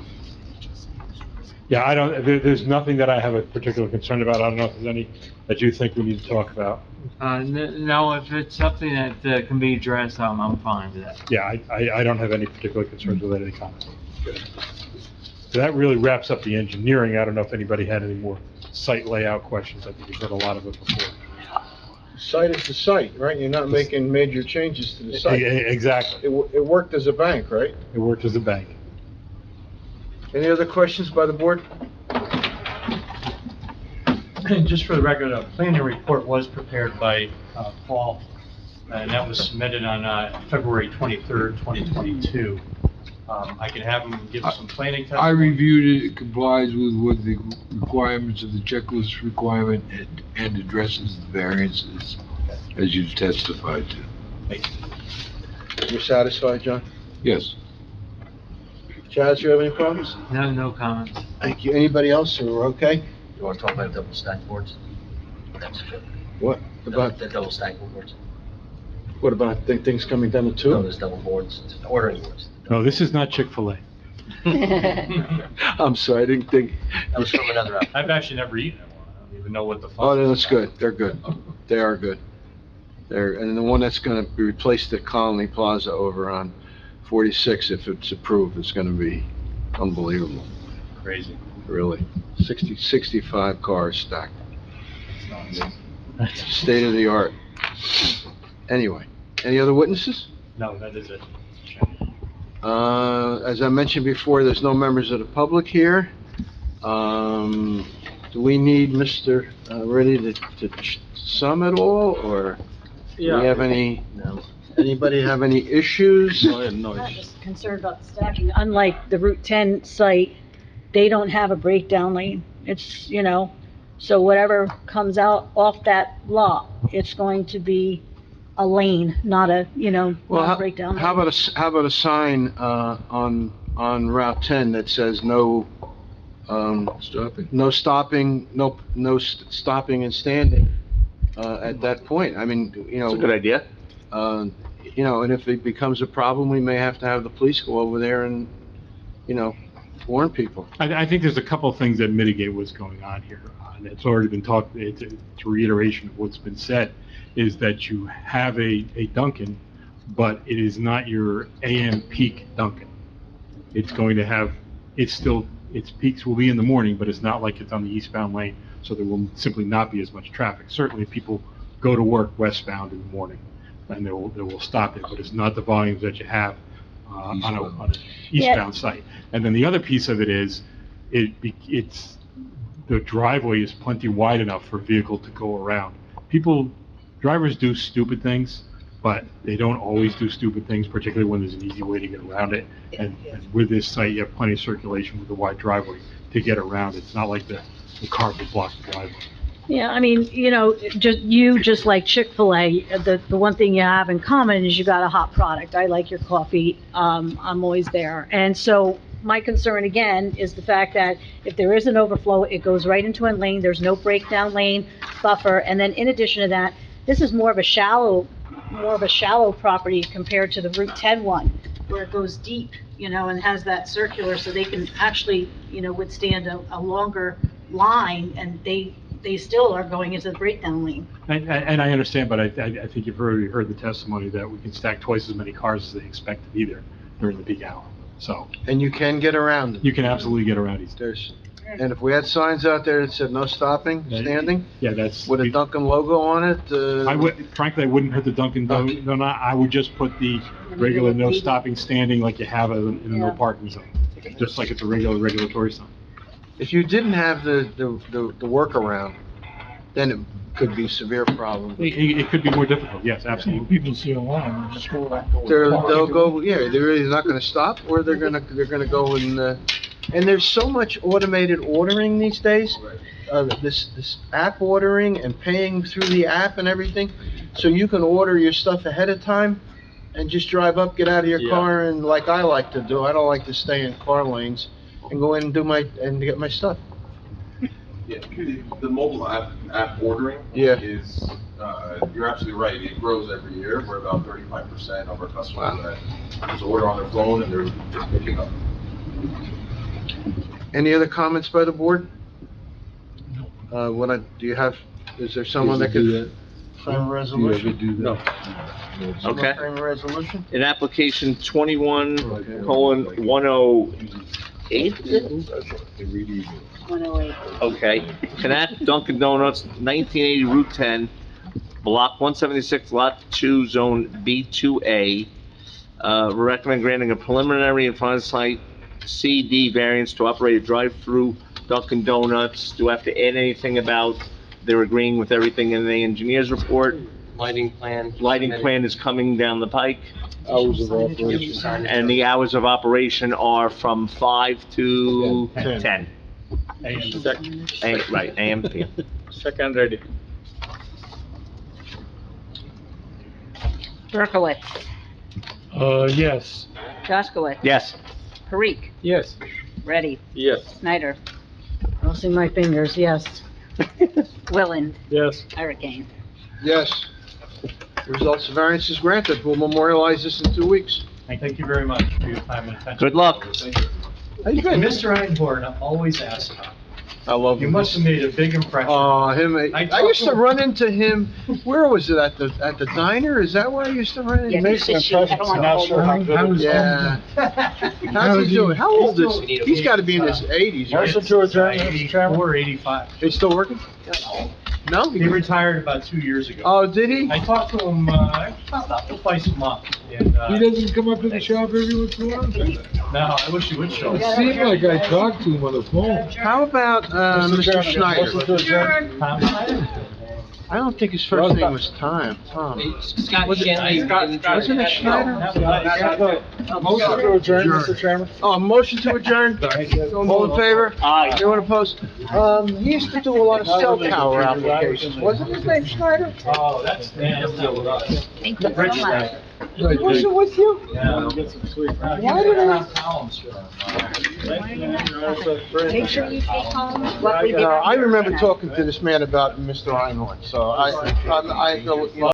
Yeah, there's nothing that I have a particular concern about. I don't know if there's any that you think we need to talk about. No, if it's something that can be addressed, I'm fine with that. Yeah, I don't have any particular concerns with any comments. So that really wraps up the engineering. I don't know if anybody had any more site layout questions. I think you've heard a lot of it before. Site is the site, right? You're not making major changes to the site. Exactly. It worked as a bank, right? It worked as a bank. Any other questions by the board? Just for the record, a planning report was prepared by Paul, and that was submitted on February 23rd, 2022. I can have him give some planning testimony. I reviewed it, it complies with what the requirements of the checklist requirement and addresses the variances as you've testified to. Thank you. You're satisfied, John? Yes. Chaz, you have any problems? No comments. Thank you. Anybody else, or we're okay? You want to talk about double stack boards? That's What about, the double stack boards? what about things coming down to two? No, there's double boards, ordering boards. No, this is not Chick-fil-A. I'm sorry, I didn't think. That was from another app. I've actually never eaten at one. I don't even know what the. Oh, no, that's good. They're good. They are good. And the one that's gonna be replaced at Colony Plaza over on 46, if it's approved, is gonna be unbelievable, Crazy. really. 65 cars stacked. State of the art. Anyway, any other witnesses? No, that is it. As I mentioned before, there's no members of the public here. Do we need Mr. Ready to sum it all, or do we have anybody have any issues? I'm not just concerned about the stacking. Unlike the Route 10 site, they don't have a breakdown lane. It's, so whatever comes out off that lot, it's going to be a lane, not a, Well, not a breakdown. how about a sign, on Route 10 that says no, Stopping. no stopping, no stopping and standing, at that point? I mean, It's a good idea. And if it becomes a problem, we may have to have the police go over there and, warn people. I think there's a couple of things that mitigate what's going on here. And it's already been talked, it's a reiteration of what's been said, is that you have a Dunkin', but it is not your AM peak Dunkin'. It's going to have, its peaks will be in the morning, but it's not like it's on the eastbound lane, so there will simply not be as much traffic. Certainly, people go to work westbound in the morning, and they will stop it, but it's not the volumes that you have on an eastbound site. And then the other piece of it is, it's the driveway is plenty wide enough for a vehicle to go around. Drivers do stupid things, but they don't always do stupid things, particularly when there's an easy way to get around it. And with this site, you have plenty of circulation with a wide driveway to get around. It's not like the car will block the driveway. Yeah, I mean, just like Chick-fil-A, the one thing you have in common is you got a hot product. I like your coffee. I'm always there. And so my concern again is the fact that if there is an overflow, it goes right into a lane. There's no breakdown lane buffer. And then in addition to that, this is more of a shallow property compared to the Route 10 one, where it goes deep, and has that circular, so they can actually, withstand a longer line, and they still are going into the breakdown lane. And I understand, but I think you've already heard the testimony that we can stack twice as many cars as they expect to be there during the peak hour. So. And you can get around them. You can absolutely get around these. And if we had signs out there that said no stopping, standing? Yeah, that's. With a Dunkin' logo on it? Frankly, I wouldn't hit the Dunkin' I would just put the regular no stopping, standing like you have in a no parking zone, just like it's a regulatory sign. If you didn't have the workaround, then it could be a severe problem. It could be more difficult, yes, absolutely. People see a line, they just go back to They'll go, yeah, they're either not gonna stop, or they're gonna go and there's so much automated ordering these days. This app ordering and paying through the app and everything, so you can order your stuff ahead of time and just drive up, get out of your car, and like I like to do, I don't like to stay in car lanes, and go in and get my stuff. Yeah, the mobile app ordering is, you're absolutely right, it grows every year. We're about 35% of our customers that just order on their phone and they're just picking up. Any other comments by the board? No. Is there someone that could frame a resolution? No. Okay. Frame a resolution? In application 21:108, is it? 108. Okay. Connect Dunkin' Donuts, 1980 Route 10, Block 176, Lot 2, Zone B2A. Recommend granting a preliminary and final site CD variance to operate a drive-through Dunkin' Donuts. Do I have to add anything about they're agreeing with everything in the engineer's report? Lighting plan. Lighting plan is coming down the pike, Hours of operation. and the hours of operation are from 5 to 10. Right, AM, PM. Second ready. Berkowitz. Yes. Jaskowitz. Yes. Parikh. Yes. Ready. Yes. Snyder. Crossing my fingers, yes. Willand. Yes. Hurricane. Yes. Results of variance is granted. We'll memorialize this in 2 weeks. Thank you very much for your time and attention. Good luck. How you been? Mr. Einhorn always asks about you. I love You him. must have made a big impression. Oh, him, I talked used to him- run into him, where was it, at the diner? Is that where I used to run into Yeah, him? he said she- I don't want to hold her. Yeah. How's he doing? How old is he? He's gotta be in his 80s, Motion right? to adjourn, Mr. Chairman. 84, 85. He's still working? No? He retired about 2 years ago. Oh, did he? I talk to him, about twice a month. And, He doesn't come up to the shop every once in a while? no, I wish he would show It up. seemed like I talked to him on the phone. How about, Mr. Chairman, motion Schneider? to adjourn. Tom Snyder? I don't think his first name was Tom. Scott Was it- Shanley. Wasn't it Schneider? Motion to adjourn, Mr. Chairman. Oh, motion to adjourn? All in favor? Aye. Anyone opposed? He used to do a lot of cell tower applications. Wasn't his name Schneider? Oh, that's still with us. Thank you so Rich much. Snyder. Was it with you? Yeah. Why did I? Make sure you take home what we did. I remember talking to this man about Mr. Einhorn, so I know,